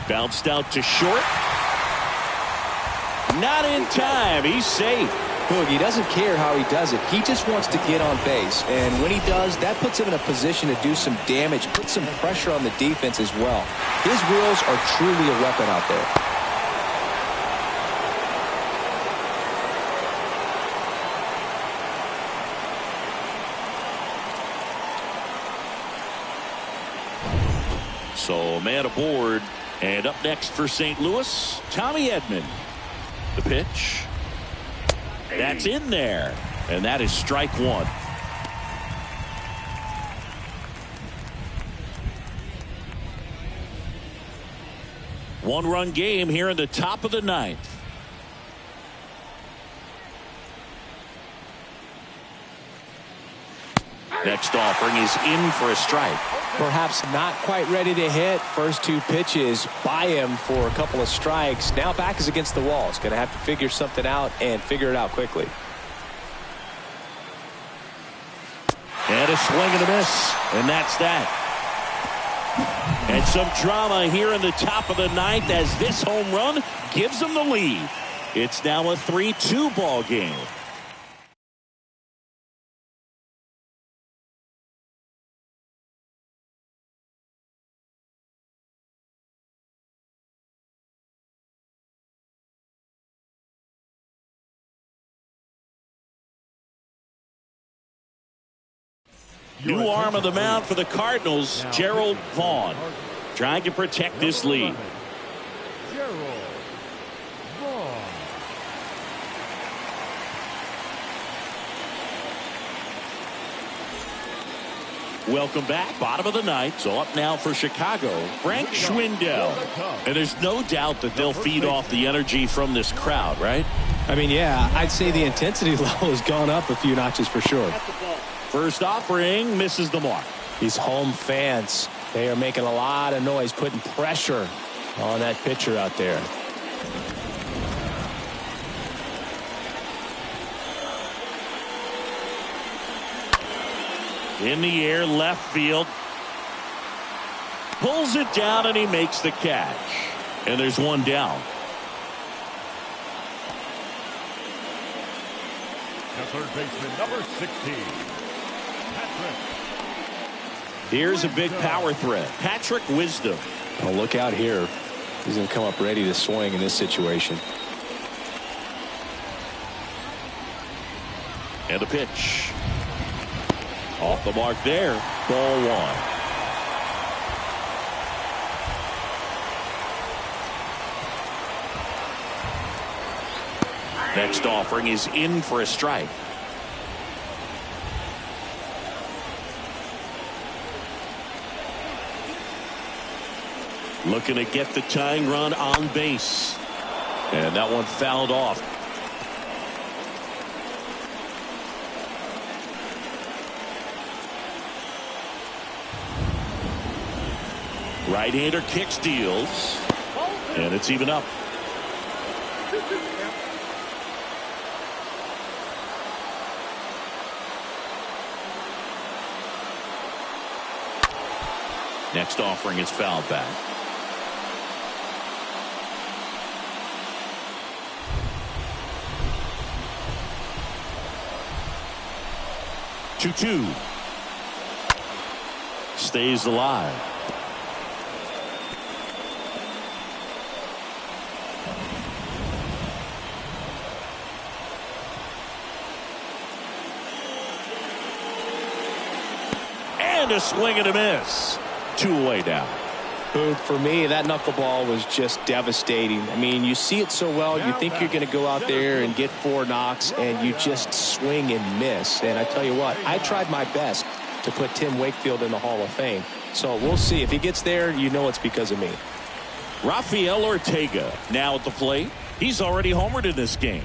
Bounced out to short. Not in time. He's safe. Boog, he doesn't care how he does it. He just wants to get on base. And when he does, that puts him in a position to do some damage, put some pressure on the defense as well. His wheels are truly a weapon out there. So man aboard, and up next for St. Louis, Tommy Edmond. The pitch. That's in there, and that is strike one. One-run game here in the top of the ninth. Next offering is in for a strike. Perhaps not quite ready to hit. First two pitches by him for a couple of strikes. Now back is against the wall. He's going to have to figure something out and figure it out quickly. And a swing and a miss. And that's that. And some drama here in the top of the ninth as this home run gives them the lead. It's now a 3-2 ball game. New arm of the mound for the Cardinals, Gerald Vaughn, trying to protect this lead. Gerald Vaughn. Welcome back. Bottom of the ninth. So up now for Chicago, Frank Schwendell. And there's no doubt that they'll feed off the energy from this crowd, right? I mean, yeah, I'd say the intensity level has gone up a few notches for sure. First offering misses the mark. These home fans, they are making a lot of noise, putting pressure on that pitcher out there. In the air, left field. Pulls it down and he makes the catch. And there's one down. The third baseman, number 16. Here's a big power threat. Patrick Wisdom. Oh, look out here. He's going to come up ready to swing in this situation. And the pitch. Off the mark there. Ball one. Next offering is in for a strike. Looking to get the tying run on base. And that one fouled off. Right-hander kicks, deals. And it's even up. Next offering is fouled back. Two. Stays alive. And a swing and a miss. 2 away now. For me, that knuckleball was just devastating. I mean, you see it so well, you think you're going to go out there and get 4 knocks, and you just swing and miss. And I tell you what, I tried my best to put Tim Wakefield in the Hall of Fame. So we'll see. If he gets there, you know it's because of me. Rafael Ortega now at the plate. He's already homered in this game.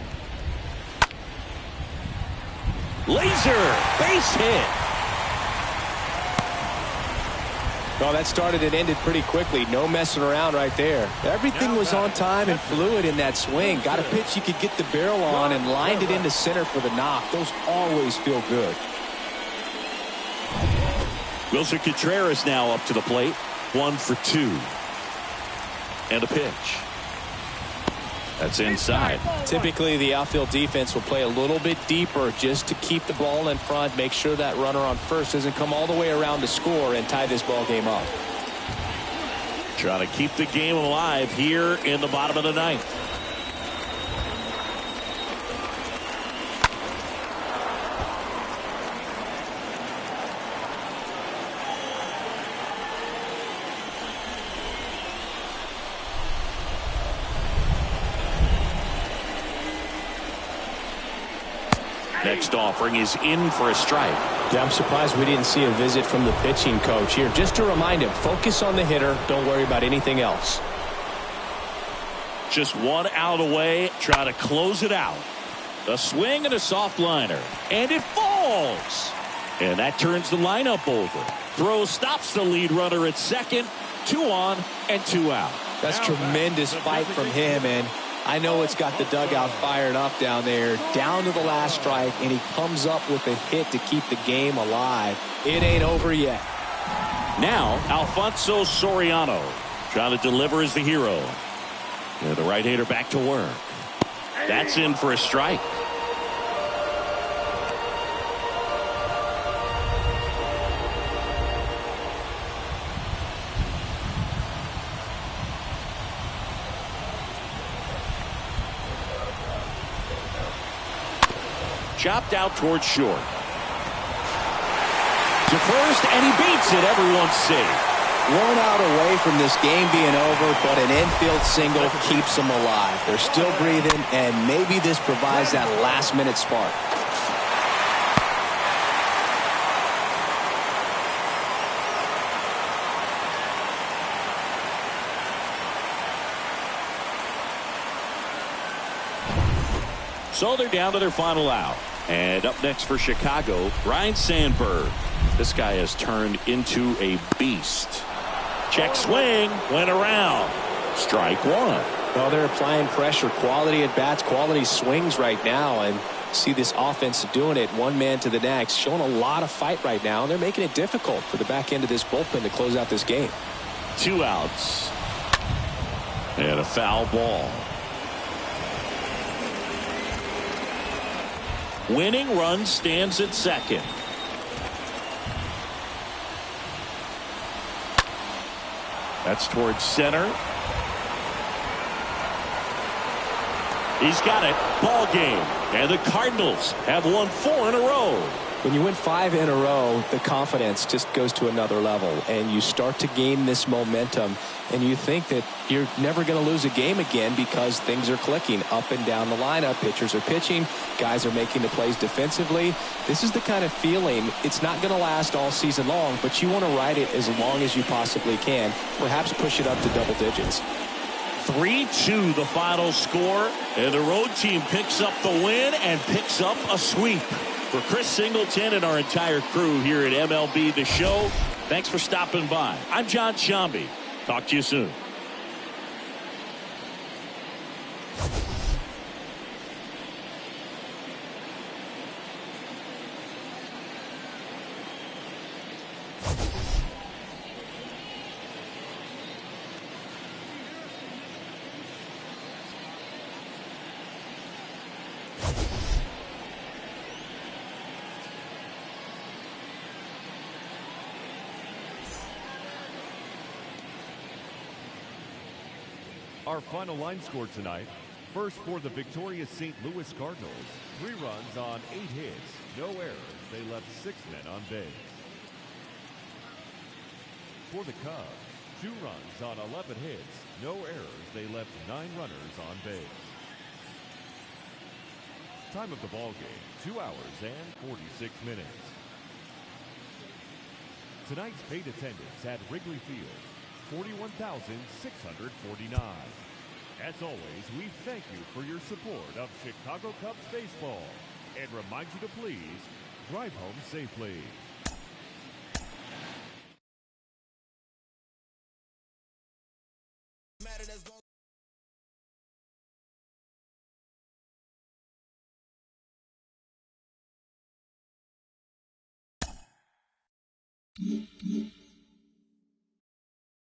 Laser base hit. Well, that started and ended pretty quickly. No messing around right there. Everything was on time and fluid in that swing. Got a pitch you could get the barrel on and lined it into center for the knock. Those always feel good. Wilson Contreras now up to the plate. 1 for 2. And a pitch. That's inside. Typically, the outfield defense will play a little bit deeper just to keep the ball in front, make sure that runner on first doesn't come all the way around to score and tie this ball game up. Trying to keep the game alive here in the bottom of the 9th. Next offering is in for a strike. Yeah, I'm surprised we didn't see a visit from the pitching coach here. Just to remind him, focus on the hitter. Don't worry about anything else. Just 1 out away. Try to close it out. A swing and a soft liner. And it falls. And that turns the lineup over. Throw stops the lead runner at second. 2 on and 2 out. That's tremendous fight from him, and I know it's got the dugout fired up down there. Down to the last strike, and he comes up with a hit to keep the game alive. It ain't over yet. Now, Alfonso Soriano trying to deliver as the hero. And the right-hander back to work. That's in for a strike. Chopped out towards short. To first, and he beats it. Everyone's safe. 1 out away from this game being over, but an infield single keeps them alive. They're still breathing, and maybe this provides that last-minute spark. So they're down to their final out. And up next for Chicago, Ryne Sandberg. This guy has turned into a beast. Check swing, went around. Strike 1. Well, they're applying pressure, quality at bats, quality swings right now, and see this offense doing it, one man to the next, showing a lot of fight right now. They're making it difficult for the back end of this bullpen to close out this game. 2 outs. And a foul ball. Winning run stands at second. That's towards center. He's got it. Ball game. And the Cardinals have won 4 in a row. When you win 5 in a row, the confidence just goes to another level, and you start to gain this momentum, and you think that you're never going to lose a game again because things are clicking up and down the lineup. Pitchers are pitching. Guys are making the plays defensively. This is the kind of feeling, it's not going to last all season long, but you want to ride it as long as you possibly can. Perhaps push it up to double digits. 3-2 the final score, and the road team picks up the win and picks up a sweep. For Chris Singleton and our entire crew here at MLB The Show, thanks for stopping by. I'm John Sciambi. Talk to you soon. Our final line score tonight. First for the victorious St. Louis Cardinals. 3 runs on 8 hits, no errors. They left 6 men on base. For the Cubs, 2 runs on 11 hits, no errors. They left 9 runners on base. Time of the ball game, 2 hours and 46 minutes. Tonight's paid attendance at Wrigley Field, 41,649. As always, we thank you for your support of Chicago Cubs baseball and remind you to please drive home safely.